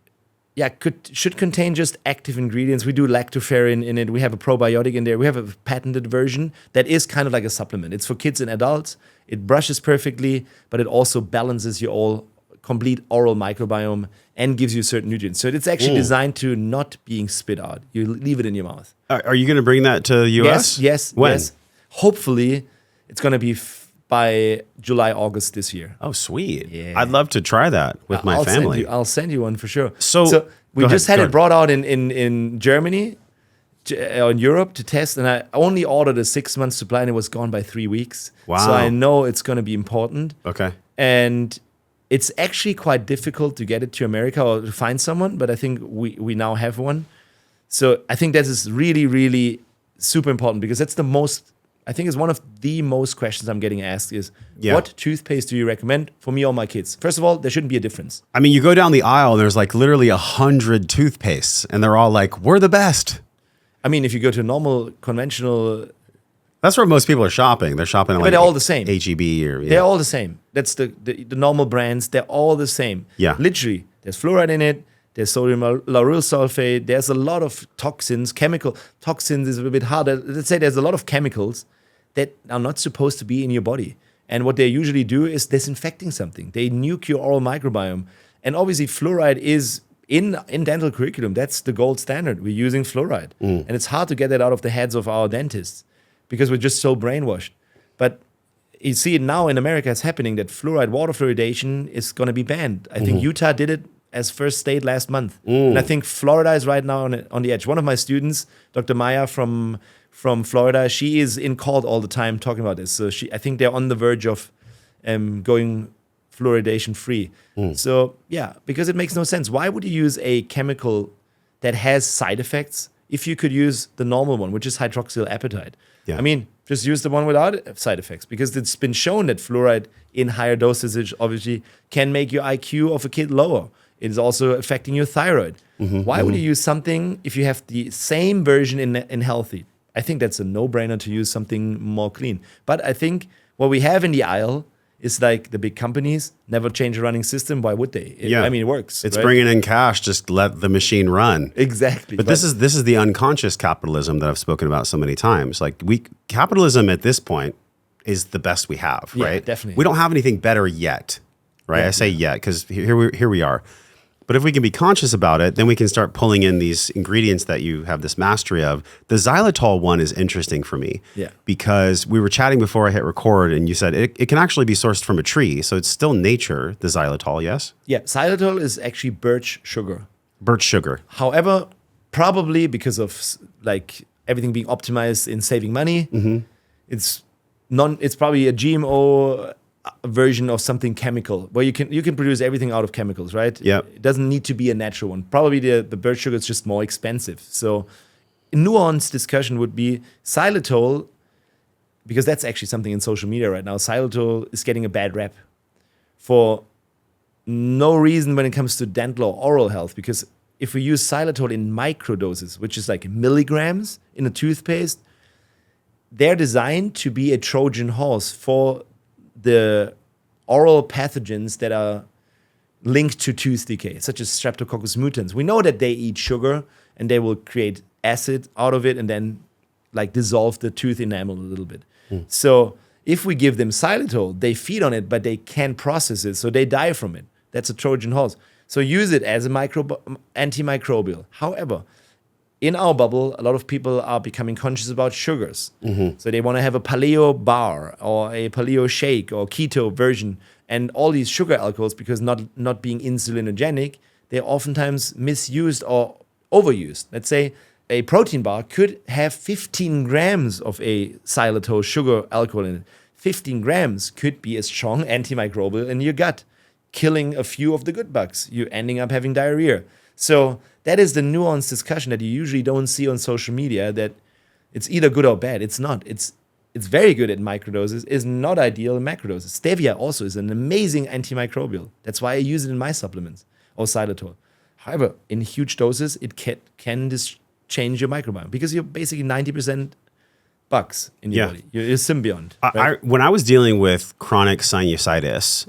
contain just active ingredients. We do lactoferrin in it. We have a probiotic in there. We have a patented version that is kind of like a supplement. It's for kids and adults. It brushes perfectly, but it also balances your complete oral microbiome and gives you certain nutrients. So it's actually designed to not being spit out. You leave it in your mouth. Are you going to bring that to the US? Yes. When? Yes. Hopefully, it's going to be by July, August this year. Oh, sweet. Yeah. I'd love to try that with my family. I'll send you one for sure. So we just had it brought out in Germany, in Europe to test, and I only ordered a 6-month supply, and it was gone by 3 weeks. Wow. So I know it's going to be important. Okay. And it's actually quite difficult to get it to America or to find someone, but I think we now have one. So I think that is really, really super important, because that's the most, I think it's one of the most questions I'm getting asked is, what toothpaste do you recommend for me or my kids? First of all, there shouldn't be a difference. I mean, you go down the aisle and there's like literally 100 toothpastes and they're all like, we're the best. I mean, if you go to a normal, conventional... That's where most people are shopping. They're shopping at but they're all the same. H-E-B or... They're all the same. That's the normal brands. They're all the same. Yeah. Literally, there's fluoride in it. There's sodium lauryl sulfate. There's a lot of toxins. Chemical toxins is a bit harder. Let's say there's a lot of chemicals that are not supposed to be in your body. And what they usually do is disinfecting something. They nuke your oral microbiome. And obviously, fluoride is in dental curriculum. That's the gold standard. We're using fluoride. And it's hard to get that out of the heads of our dentists because we're just so brainwashed. But you see it now in America, it's happening that fluoride water fluoridation is going to be banned. I think Utah did it as first state last month. And I think Florida is right now on the edge. One of my students, Dr. Maya from Florida, she is in court all the time talking about this. So I think they're on the verge of going fluoridation free. So yeah, because it makes no sense. Why would you use a chemical that has side effects if you could use the normal one, which is hydroxyapatite? Yeah. I mean, just use the one without side effects, because it's been shown that fluoride in higher dosages obviously can make your IQ of a kid lower. It is also affecting your thyroid. Why would you use something if you have the same version in healthy? I think that's a no-brainer to use something more clean. But I think what we have in the aisle is like the big companies never change a running system. Why would they? I mean, it works. It's right? bringing in cash. Just let the machine run. Exactly. But this is the unconscious capitalism that I've spoken about so many times. Like capitalism at this point is the best we have, Yeah, right? definitely. We don't have anything better yet, right? Yeah, I say yet because here we are. But if we can be conscious about it, then we can start pulling in these ingredients that you have this mastery of. The xylitol one is interesting for me because we were chatting before I hit record and you said it can actually be sourced from a tree. So it's still nature, the xylitol, yes? Yeah, xylitol is actually birch sugar. Birch sugar. However, probably because of like everything being optimized in saving money, it's probably a GMO version of something chemical where you can produce everything out of chemicals, right? Yeah. It doesn't need to be a natural one. Probably the birch sugar is just more expensive. So a nuanced discussion would be xylitol, because that's actually something in social media right now. Xylitol is getting a bad rap for no reason when it comes to dental or oral health, because if we use xylitol in microdoses, which is like milligrams in a toothpaste, they're designed to be a Trojan horse for the oral pathogens that are linked to tooth decay, such as Streptococcus mutans. We know that they eat sugar and they will create acid out of it and then like dissolve the tooth enamel a little bit. So if we give them xylitol, they feed on it, but they can't process it, so they die from it. That's a Trojan horse. So use it as a antimicrobial. However, in our bubble, a lot of people are becoming conscious about sugars. So they want to have a paleo bar or a paleo shake or keto version. And all these sugar alcohols, because not being insulinogenic, they're oftentimes misused or overused. Let's say a protein bar could have 15 grams of a xylitol sugar alcohol in it. 15 grams could be a strong antimicrobial in your gut, killing a few of the good bugs. You're ending up having diarrhea. So that is the nuanced discussion that you usually don't see on social media, that it's either good or bad. It's not. It's very good at microdoses. It's not ideal in macrodoses. Stevia also is an amazing antimicrobial. That's why I use it in my supplements, or xylitol. However, in huge doses, it can change your microbiome, because you're basically 90% bugs in your body. You're a symbiont. Right? When I was dealing with chronic sinusitis,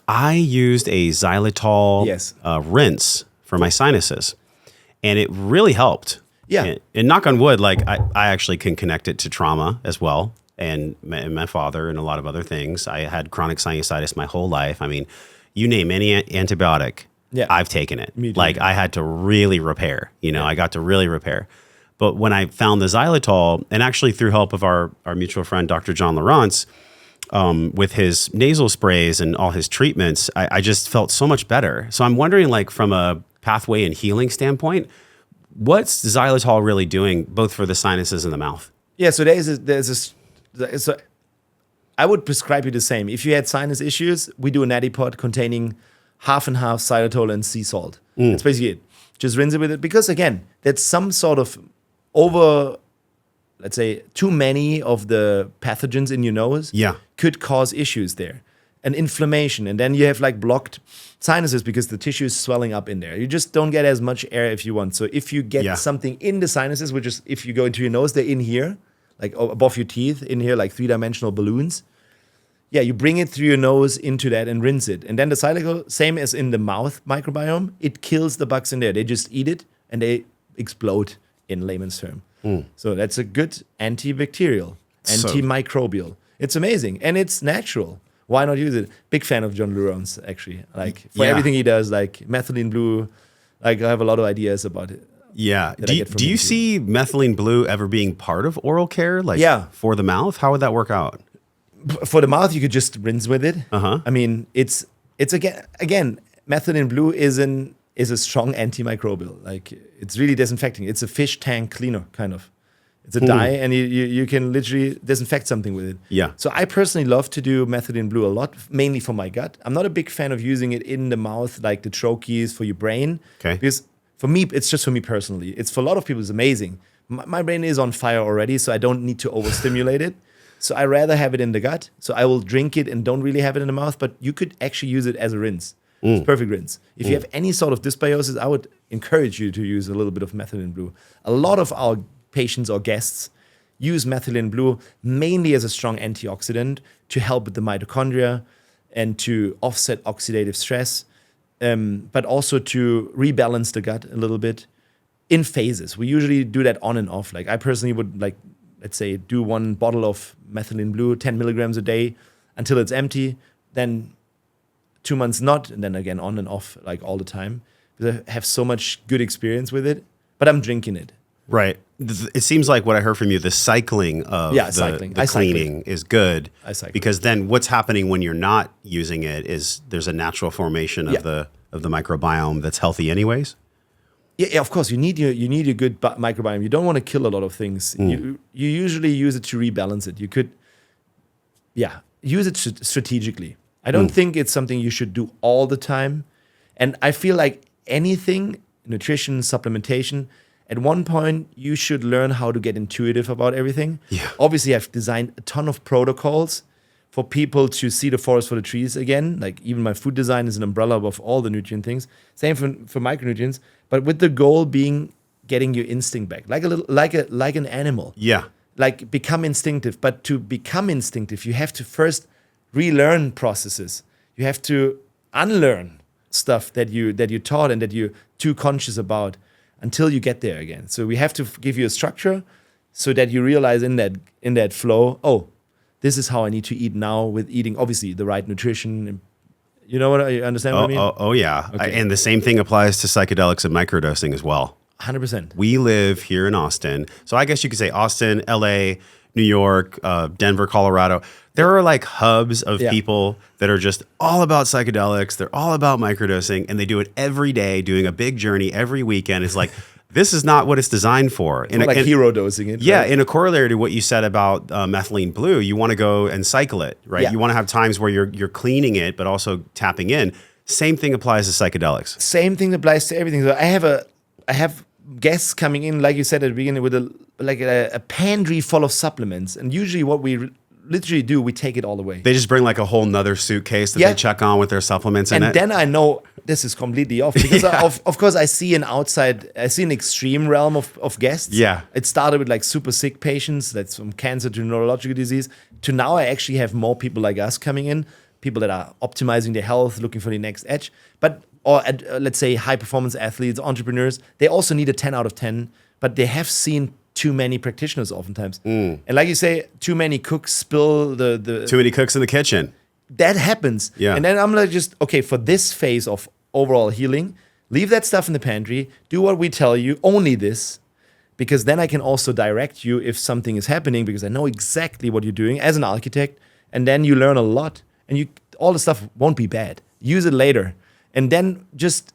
I used a xylitol rinse for my sinuses, and it really helped. Yeah. And knock on wood, like I actually can connect it to trauma as well, and my father and a lot of other things. I had chronic sinusitis my whole life. I mean, you name any antibiotic, I've taken it. Me too. Like I had to really repair. I got to really repair. But when I found the xylitol, and actually through help of our mutual friend, Dr. John Lawrence, with his nasal sprays and all his treatments, I just felt so much better. So I'm wondering, like, from a pathway and healing standpoint, what's xylitol really doing both for the sinuses and the mouth? Yeah, so so I would prescribe you the same. If you had sinus issues, we do a natty pot containing half and half xylitol and sea salt. That's basically it. Just rinse it with it. Because again, that's some sort of let's say, too many of the pathogens in your nose could cause issues there. And inflammation. And then you have like blocked sinuses because the tissue is swelling up in there. You just don't get as much air if you want. So if you get something in the sinuses, which is if you go into your nose, they're in here, like above your teeth, in here, like three-dimensional balloons. Yeah, you bring it through your nose into that and rinse it. And then the xylitol, same as in the mouth microbiome, it kills the bugs in there. They just eat it and they explode in layman's term. So that's a good antibacterial, antimicrobial. It's amazing and it's natural. Why not use it? Big fan of John Luron's, actually. Like, for everything he does, like methylene blue, like I have a lot of ideas about it. Yeah. Do you see methylene blue ever being part of oral care? Like, for the mouth? How would that work out? For the mouth, you could just rinse with it. I mean, it's again, methylene blue is a strong antimicrobial. Like, it's really disinfecting. It's a fish tank cleaner, kind of. It's a dye, and you can literally disinfect something with it. Yeah. So I personally love to do methylene blue a lot, mainly for my gut. I'm not a big fan of using it in the mouth, like the trochees for your brain. Okay. Because for me, it's just for me personally. It's for a lot of people, it's amazing. My brain is on fire already, so I don't need to overstimulate it. So I rather have it in the gut. So I will drink it and don't really have it in the mouth, but you could actually use it as a rinse. It's perfect rinse. If you have any sort of dysbiosis, I would encourage you to use a little bit of methylene blue. A lot of our patients or guests use methylene blue mainly as a strong antioxidant to help with the mitochondria and to offset oxidative stress, but also to rebalance the gut a little bit in phases. We usually do that on and off. Like, I personally would, like, let's say, do 1 bottle of methylene blue, 10 milligrams a day until it's empty, then 2 months not, and then again on and off, like, all the time. Because I have so much good experience with it, but I'm drinking it. Right. It seems like what I heard from you, the cycling of the cleaning is good. Because then what's happening when you're not using it is there's a natural formation of the microbiome that's healthy anyways. Yeah, of course. You need your good microbiome. You don't want to kill a lot of things. You usually use it to rebalance it. You could, use it strategically. I don't think it's something you should do all the time. And I feel like anything, nutrition, supplementation, at one point, you should learn how to get intuitive about everything. Yeah. Obviously, I've designed a ton of protocols for people to see the forest for the trees again. Like, even my food design is an umbrella of all the nutrient things. Same for micronutrients, but with the goal being getting your instinct back, like an animal. Yeah. Like, become instinctive. But to become instinctive, you have to first relearn processes. You have to unlearn stuff that you taught and that you're too conscious about, until you get there again. So we have to give you a structure so that you realize in that flow, oh, this is how I need to eat now, with eating obviously the right nutrition. You know what I understand what I mean? Oh yeah. Okay. And the same thing applies to psychedelics and microdosing as well. 100%. We live here in Austin. So I guess you could say Austin, LA, New York, Denver, Colorado. There are like hubs of people that are just all about psychedelics. They're all about microdosing, and they do it every day, doing a big journey every weekend. It's like, this is not what it's designed for. It's like hero dosing it. Yeah, right? In a corollary to what you said about methylene blue, you want to go and cycle it, right? Yeah. You want to have times where you're cleaning it, but also tapping in. Same thing applies to psychedelics. Same thing applies to everything. So I have guests coming in, like you said at the beginning, with a pantry full of supplements, and usually what we literally do, we take it all away. They just bring like a whole nother suitcase that they check on with their supplements in it. And then I know this is completely off, because of course I see an extreme realm of guests. Yeah. It started with like super sick patients, that's from cancer to neurological disease, to now I actually have more people like us coming in, people that are optimizing their health, looking for the next edge. Or let's say high performance athletes, entrepreneurs, they also need a 10 out of 10, but they have seen too many practitioners oftentimes. And like you say, too many cooks spill the too many cooks in the kitchen. That happens. Yeah. And then I'm like, for this phase of overall healing, leave that stuff in the pantry, do what we tell you, only this, because then I can also direct you if something is happening, because I know exactly what you're doing as an architect, and then you learn a lot, and all the stuff won't be bad. Use it later. And then just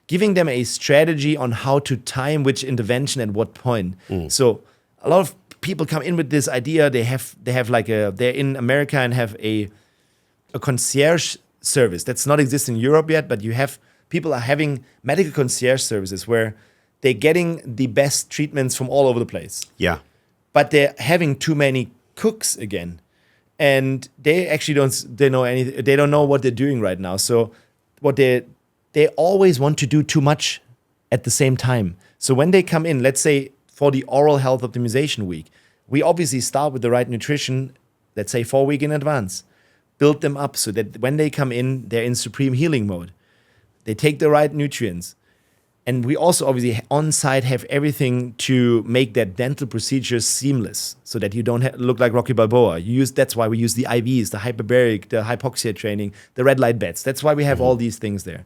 giving them a strategy on how to time which intervention at what point. So a lot of people come in with this idea. They're in America and have a concierge service that's not existing in Europe yet, but people are having medical concierge services where they're getting the best treatments from all over the place. Yeah. But they're having too many cooks again. And they actually don't know what they're doing right now. So they always want to do too much at the same time. So when they come in, let's say for the oral health optimization week, we obviously start with the right nutrition, let's say 4 weeks in advance. Build them up so that when they come in, they're in supreme healing mode. They take the right nutrients. And we also obviously on site have everything to make that dental procedure seamless so that you don't look like Rocky Balboa. That's why we use the IVs, the hyperbaric, the hypoxia training, the red light beds. That's why we have all these things there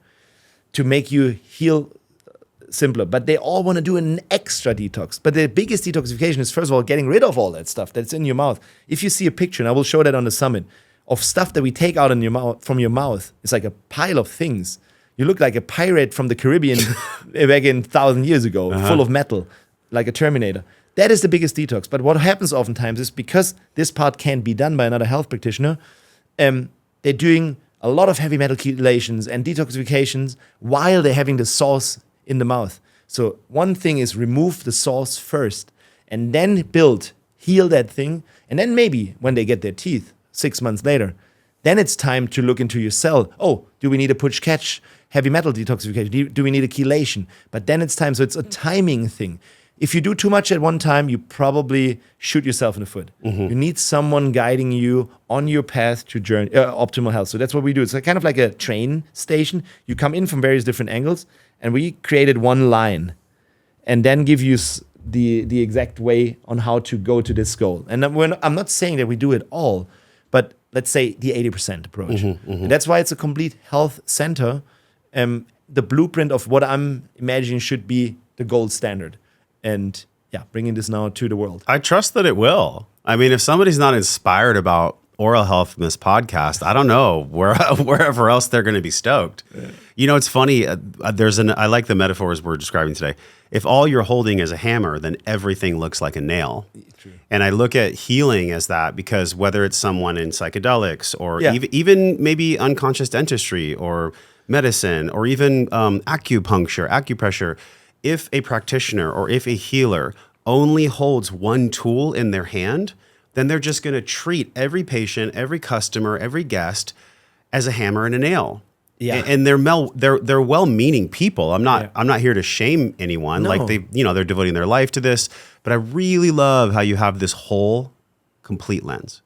to make you heal simpler. But they all want to do an extra detox. But the biggest detoxification is, first of all, getting rid of all that stuff that's in your mouth. If you see a picture, and I will show that on the summit, of stuff that we take out from your mouth, it's like a pile of things. You look like a pirate from the Caribbean back in 1,000 years ago, full of metal, like a Terminator. That is the biggest detox. But what happens oftentimes is, because this part can't be done by another health practitioner, they're doing a lot of heavy metal chelations and detoxifications while they're having the sauce in the mouth. So one thing is remove the sauce first and then heal that thing. And then maybe when they get their teeth 6 months later, then it's time to look into your cell. Oh, do we need a push-catch heavy metal detoxification? Do we need a chelation? But then it's time. So it's a timing thing. If you do too much at one time, you probably shoot yourself in the foot. You need someone guiding you on your path to optimal health. So that's what we do. It's kind of like a train station. You come in from various different angles, and we created one line and then give you the exact way on how to go to this goal. And I'm not saying that we do it all, but let's say the 80% approach. That's why it's a complete health center. The blueprint of what I'm imagining should be the gold standard. And bringing this now to the world. I trust that it will. I mean, if somebody's not inspired about oral health in this podcast, I don't know wherever else they're going to be stoked. Yeah. You know, it's funny. I like the metaphors we're describing today. If all you're holding is a hammer, then everything looks like a nail. True. And I look at healing as that, because whether it's someone in psychedelics or even maybe unconscious dentistry or medicine or even acupuncture, acupressure, if a practitioner or if a healer only holds one tool in their hand, then they're just going to treat every patient, every customer, every guest as a hammer and a nail. Yeah. And they're well-meaning people. I'm not here to shame anyone. No. Like they're devoting their life to this, but I really love how you have this whole complete lens.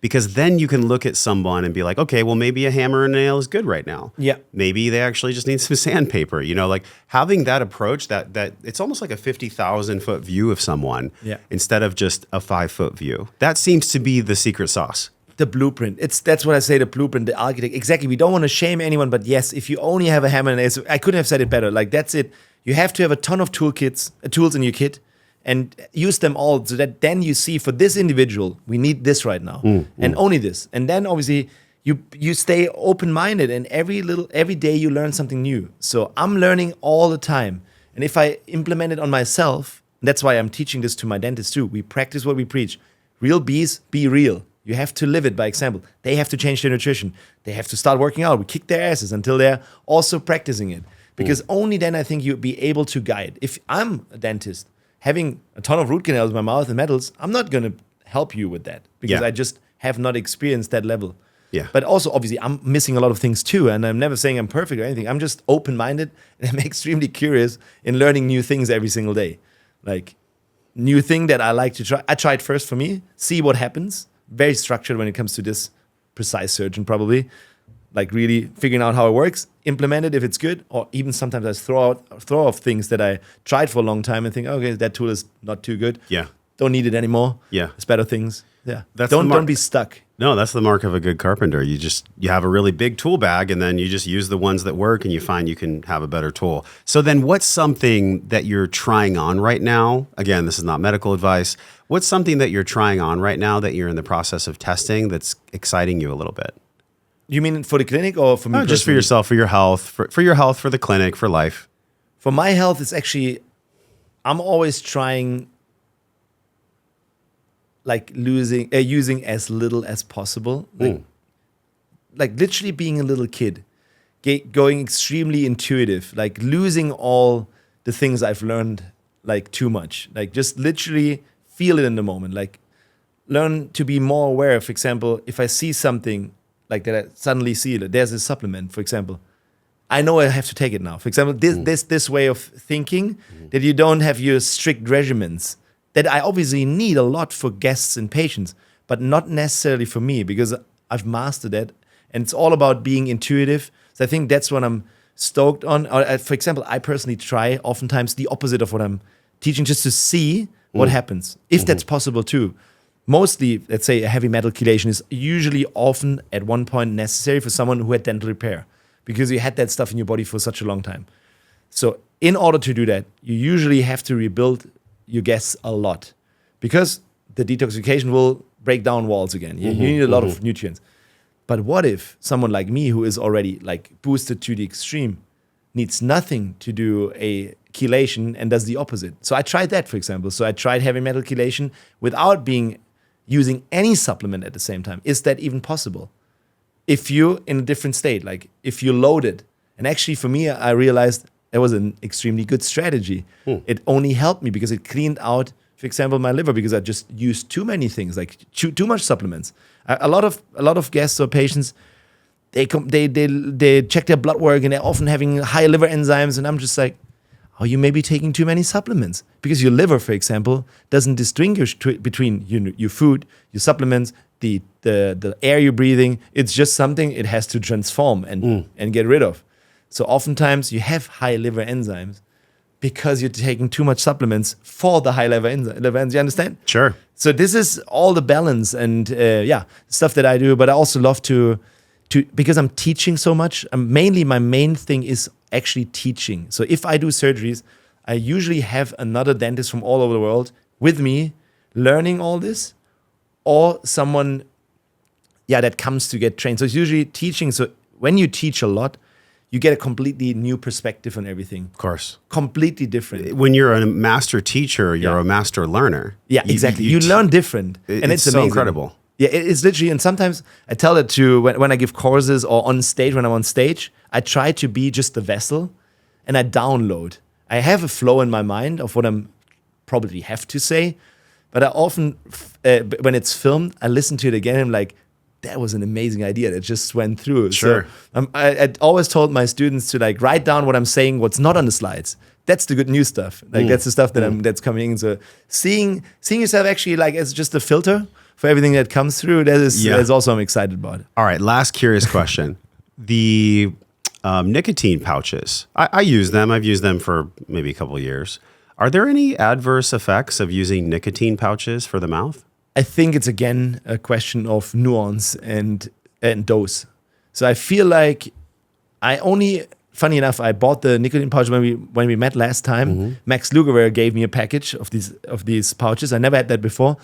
Because then you can look at someone and be like, okay, well, maybe a hammer and a nail is good right now. Yeah. Maybe they actually just need some sandpaper. You know, like having that approach, that it's almost like a 50,000 foot view of someone instead of just a 5 foot view. That seems to be the secret sauce. The blueprint. That's what I say, the blueprint, the architect. Exactly. We don't want to shame anyone, but yes, if you only have a hammer and a nail, I couldn't have said it better. Like, that's it. You have to have a ton of tools in your kit, and use them all, so that then you see, for this individual, we need this right now, and only this. And then obviously you stay open-minded, and every day you learn something new. So I'm learning all the time, and if I implement it on myself, that's why I'm teaching this to my dentists too. We practice what we preach. Real bees, be real. You have to live it by example. They have to change their nutrition. They have to start working out. We kick their asses until they're also practicing it, because only then I think you'll be able to guide. If I'm a dentist, having a ton of root canals in my mouth and metals, I'm not going to help you with that, because I just have not experienced that level. Yeah. But also, obviously, I'm missing a lot of things too, and I'm never saying I'm perfect or anything. I'm just open-minded, and I'm extremely curious in learning new things every single day. Like, new thing that I like to try. I try it first for me, see what happens. Very structured when it comes to this, precise surgeon probably. Like, really figuring out how it works, implement it if it's good, or even sometimes I throw off things that I tried for a long time and think, okay, that tool is not too good. Yeah. don't need it anymore. Yeah. There's better things. Yeah. That's the Don't be stuck. No, that's the mark of a good carpenter. You have a really big tool bag, and then you just use the ones that work, and you find you can have a better tool. So then what's something that you're trying on right now? Again, this is not medical advice. What's something that you're trying on right now that you're in the process of testing that's exciting you a little bit? You mean for the clinic or for me? No, just for yourself, for your health, for your health, for the clinic, for life. For my health, it's actually, I'm always trying like using as little as possible. Like literally being a little kid, going extremely intuitive, like losing all the things I've learned like too much. Like just literally feel it in the moment. Like learn to be more aware. For example, if I see something like that, I suddenly see that there's a supplement, for example. I know I have to take it now. For example, this way of thinking that you don't have your strict regimens that I obviously need a lot for guests and patients, but not necessarily for me because I've mastered that. And it's all about being intuitive. So I think that's what I'm stoked on. For example, I personally try oftentimes the opposite of what I'm teaching just to see what happens, if that's possible too. Mostly, let's say a heavy metal chelation is usually often at one point necessary for someone who had dental repair because you had that stuff in your body for such a long time. So in order to do that, you usually have to rebuild your guests a lot because the detoxification will break down walls again. You need a lot of nutrients. But what if someone like me who is already like boosted to the extreme needs nothing to do a chelation and does the opposite? So I tried that, for example. So I tried heavy metal chelation without using any supplement at the same time. Is that even possible? If you're in a different state, like if you're loaded, and actually for me, I realized it was an extremely good strategy. It only helped me because it cleaned out, for example, my liver because I just used too many things, like too much supplements. A lot of guests or patients, they check their blood work and they're often having high liver enzymes, and I'm just like, oh, you may be taking too many supplements because your liver, for example, doesn't distinguish between your food, your supplements, the air you're breathing. It's just something it has to transform and get rid of. So oftentimes you have high liver enzymes because you're taking too much supplements for the high liver enzymes. You understand? Sure. So this is all the balance and stuff that I do. But I also love to because I'm teaching so much. My main thing is actually teaching. So if I do surgeries, I usually have another dentist from all over the world with me learning all this, or someone that comes to get trained. So it's usually teaching. So when you teach a lot, you get a completely new perspective on everything. Of course. Completely different. When you're a master teacher, you're a master learner. Yeah, exactly. You learn different. And it's so amazing. incredible. Yeah, it's literally, and sometimes I tell it to when I give courses or on stage, when I'm on stage, I try to be just the vessel and I download. I have a flow in my mind of what I'm probably have to say, but I often, when it's filmed, I listen to it again and I'm like, that was an amazing idea that just went through. Sure. So I always told my students to like write down what I'm saying, what's not on the slides. That's the good news stuff. Like that's the stuff that's coming in. So seeing yourself actually like as just a filter for everything that comes through, that is also I'm excited about. All right, last curious question. The nicotine pouches, I use them. I've used them for maybe a couple of years. Are there any adverse effects of using nicotine pouches for the mouth? I think it's again a question of nuance and dose. So I feel like funny enough, I bought the nicotine pouch when we met last time. Max Lugerwehr gave me a package of these pouches. I never had that before.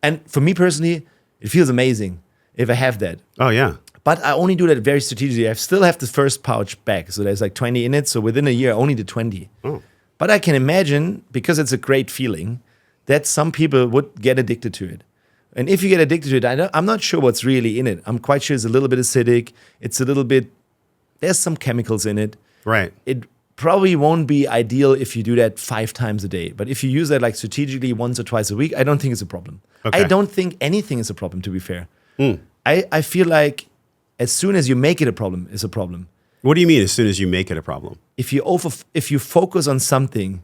And for me personally, it feels amazing if I have that. Oh, yeah. But I only do that very strategically. I still have the first pouch back. So there's like 20 in it. So within a year, I only did 20. Oh. But I can imagine, because it's a great feeling, that some people would get addicted to it. And if you get addicted to it, I'm not sure what's really in it. I'm quite sure it's a little bit acidic. There's some chemicals in it. Right. It probably won't be ideal if you do that 5 times a day. But if you use that like strategically once or twice a week, I don't think it's a problem. Okay. I don't think anything is a problem, to be fair. I feel like as soon as you make it a problem, it's a problem. What do you mean as soon as you make it a problem? If you focus on something,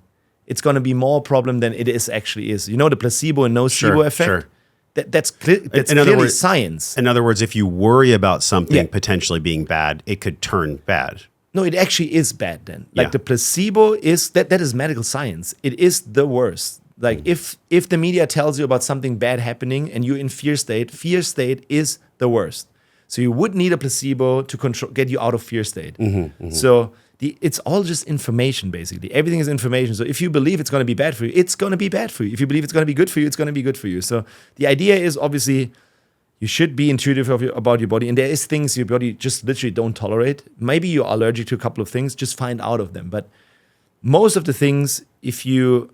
it's going to be more a problem than it actually is. You know the placebo and nocebo effect? Sure. That's clearly science. In other words, if you worry about something potentially being bad, it could turn bad. No, it actually is bad then. Like the placebo is, that is medical science. It is the worst. Like if the media tells you about something bad happening and you're in fear state is the worst. So you would need a placebo to get you out of fear state. So it's all just information, basically. Everything is information. So if you believe it's going to be bad for you, it's going to be bad for you. If you believe it's going to be good for you, it's going to be good for you. So the idea is obviously you should be intuitive about your body. And there is things your body just literally don't tolerate. Maybe you're allergic to a couple of things, just find out of them. But most of the things, if you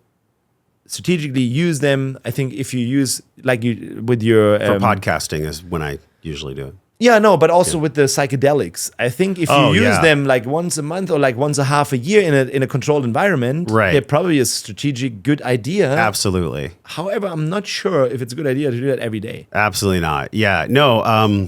strategically use them, I think if you use, like you with your... For podcasting is when I usually do it. Yeah, no, but also with the psychedelics. I think if you use them like once a month or like once a half a year in a controlled environment, they're probably a strategic good idea. Absolutely. However, I'm not sure if it's a good idea to do that every day. Absolutely not. Yeah, no.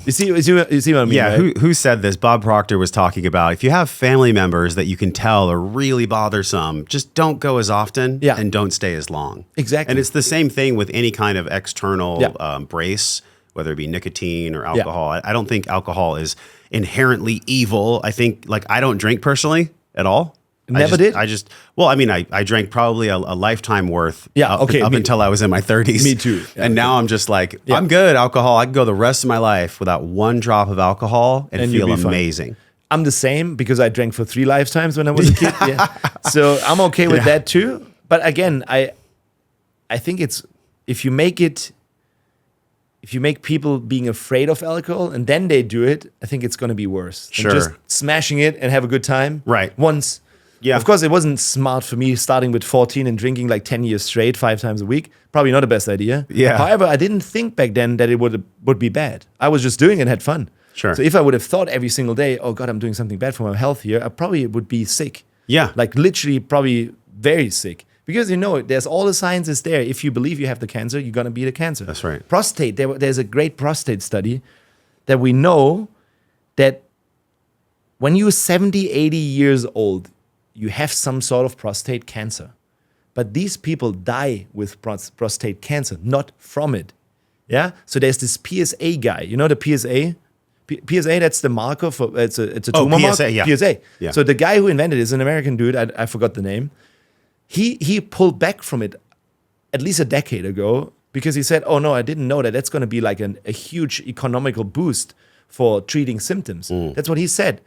You see what I mean? Yeah, right? who said this? Bob Proctor was talking about if you have family members that you can tell are really bothersome, just don't go as often and don't stay as long. Exactly. And it's the same thing with any kind of external brace, whether it be nicotine or alcohol. I don't think alcohol is inherently evil. I think, like, I don't drink personally at all. Never did? I drank probably a lifetime worth up until I was in my 30s. Me too. Yeah, and now I'm just like, I'm good. Alcohol, I can go the rest of my life without one drop of alcohol and feel amazing. I'm the same because I drank for 3 lifetimes when I was a kid. So I'm okay with that too. But again, I think it's, if you make people being afraid of alcohol and then they do it, I think it's going to be worse. Sure. Than just smashing it and have a good time. Right. Once. Yeah. Of course, it wasn't smart for me starting with 14 and drinking like 10 years straight, 5 times a week. Probably not the best idea. Yeah. However, I didn't think back then that it would be bad. I was just doing it and had fun. Sure. So if I would have thought every single day, oh God, I'm doing something bad for my health here, I probably would be sick. Yeah. Like literally probably very sick. Because there's all the science is there. If you believe you have the cancer, you're going to beat the cancer. That's right. Prostate, there's a great prostate study that we know that when you're 70, 80 years old, you have some sort of prostate cancer. But these people die with prostate cancer, not from it. Yeah? So there's this PSA guy. You know the PSA? PSA, that's the marker for, it's a tumor PSA, marker. PSA. Yeah. So the guy who invented it is an American dude. I forgot the name. He pulled back from it at least a decade ago because he said, oh no, I didn't know that. That's going to be like a huge economical boost for treating symptoms. That's what he said.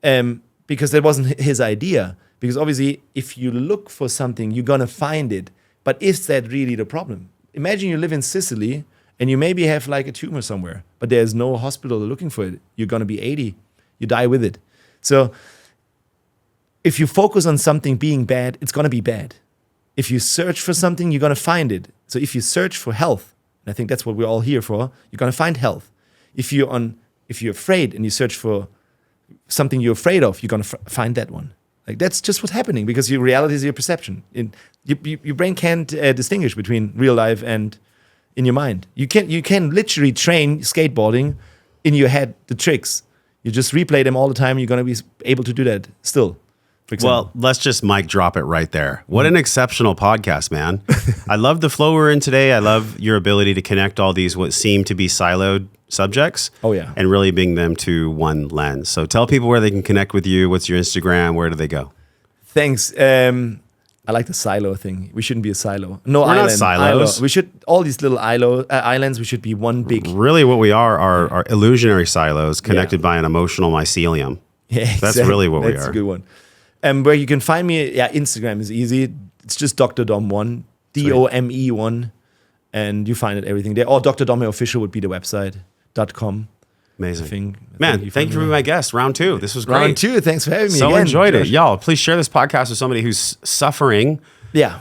Because that wasn't his idea. Because obviously, if you look for something, you're going to find it. But is that really the problem? Imagine you live in Sicily and you maybe have like a tumor somewhere, but there's no hospital looking for it. You're going to be 80. You die with it. So if you focus on something being bad, it's going to be bad. If you search for something, you're going to find it. So if you search for health, and I think that's what we're all here for, you're going to find health. If you're afraid and you search for something you're afraid of, you're going to find that one. Like that's just what's happening because your reality is your perception. Your brain can't distinguish between real life and in your mind. You can literally train skateboarding in your head, the tricks. You just replay them all the time. You're going to be able to do that still. Well, let's just mic drop it right there. What an exceptional podcast, man. I love the flow we're in today. I love your ability to connect all these what seem to be siloed subjects. Oh, yeah. And really bring them to one lens. So tell people where they can connect with you. What's your Instagram? Where do they go? Thanks. I like the silo thing. We shouldn't be a silo. No, we're island. Not silos. We should, all these little islands, we should be one big. Really what we are illusionary silos connected by an emotional mycelium. Yeah, exactly. That's really what we are. That's a good one. Where you can find me, Instagram is easy. It's just Dr. Dom1, DOME1, and you find it everything there. Or Dr. Dome Official would be the website.com. Amazing. Man, thank you for being my guest. Round 2. This was great. Round 2. Thanks for having me so again. Enjoyed Josh. it. Y'all, please share this podcast with somebody who's suffering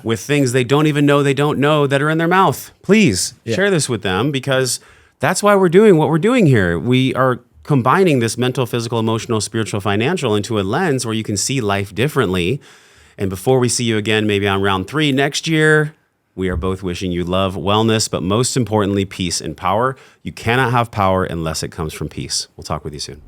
with things they don't even know they don't know that are in their mouth. Please share this with them because that's why we're doing what we're doing here. We are combining this mental, physical, emotional, spiritual, financial into a lens where you can see life differently. And before we see you again, maybe on round 3 next year, we are both wishing you love, wellness, but most importantly, peace and power. You cannot have power unless it comes from peace. We'll talk with you soon.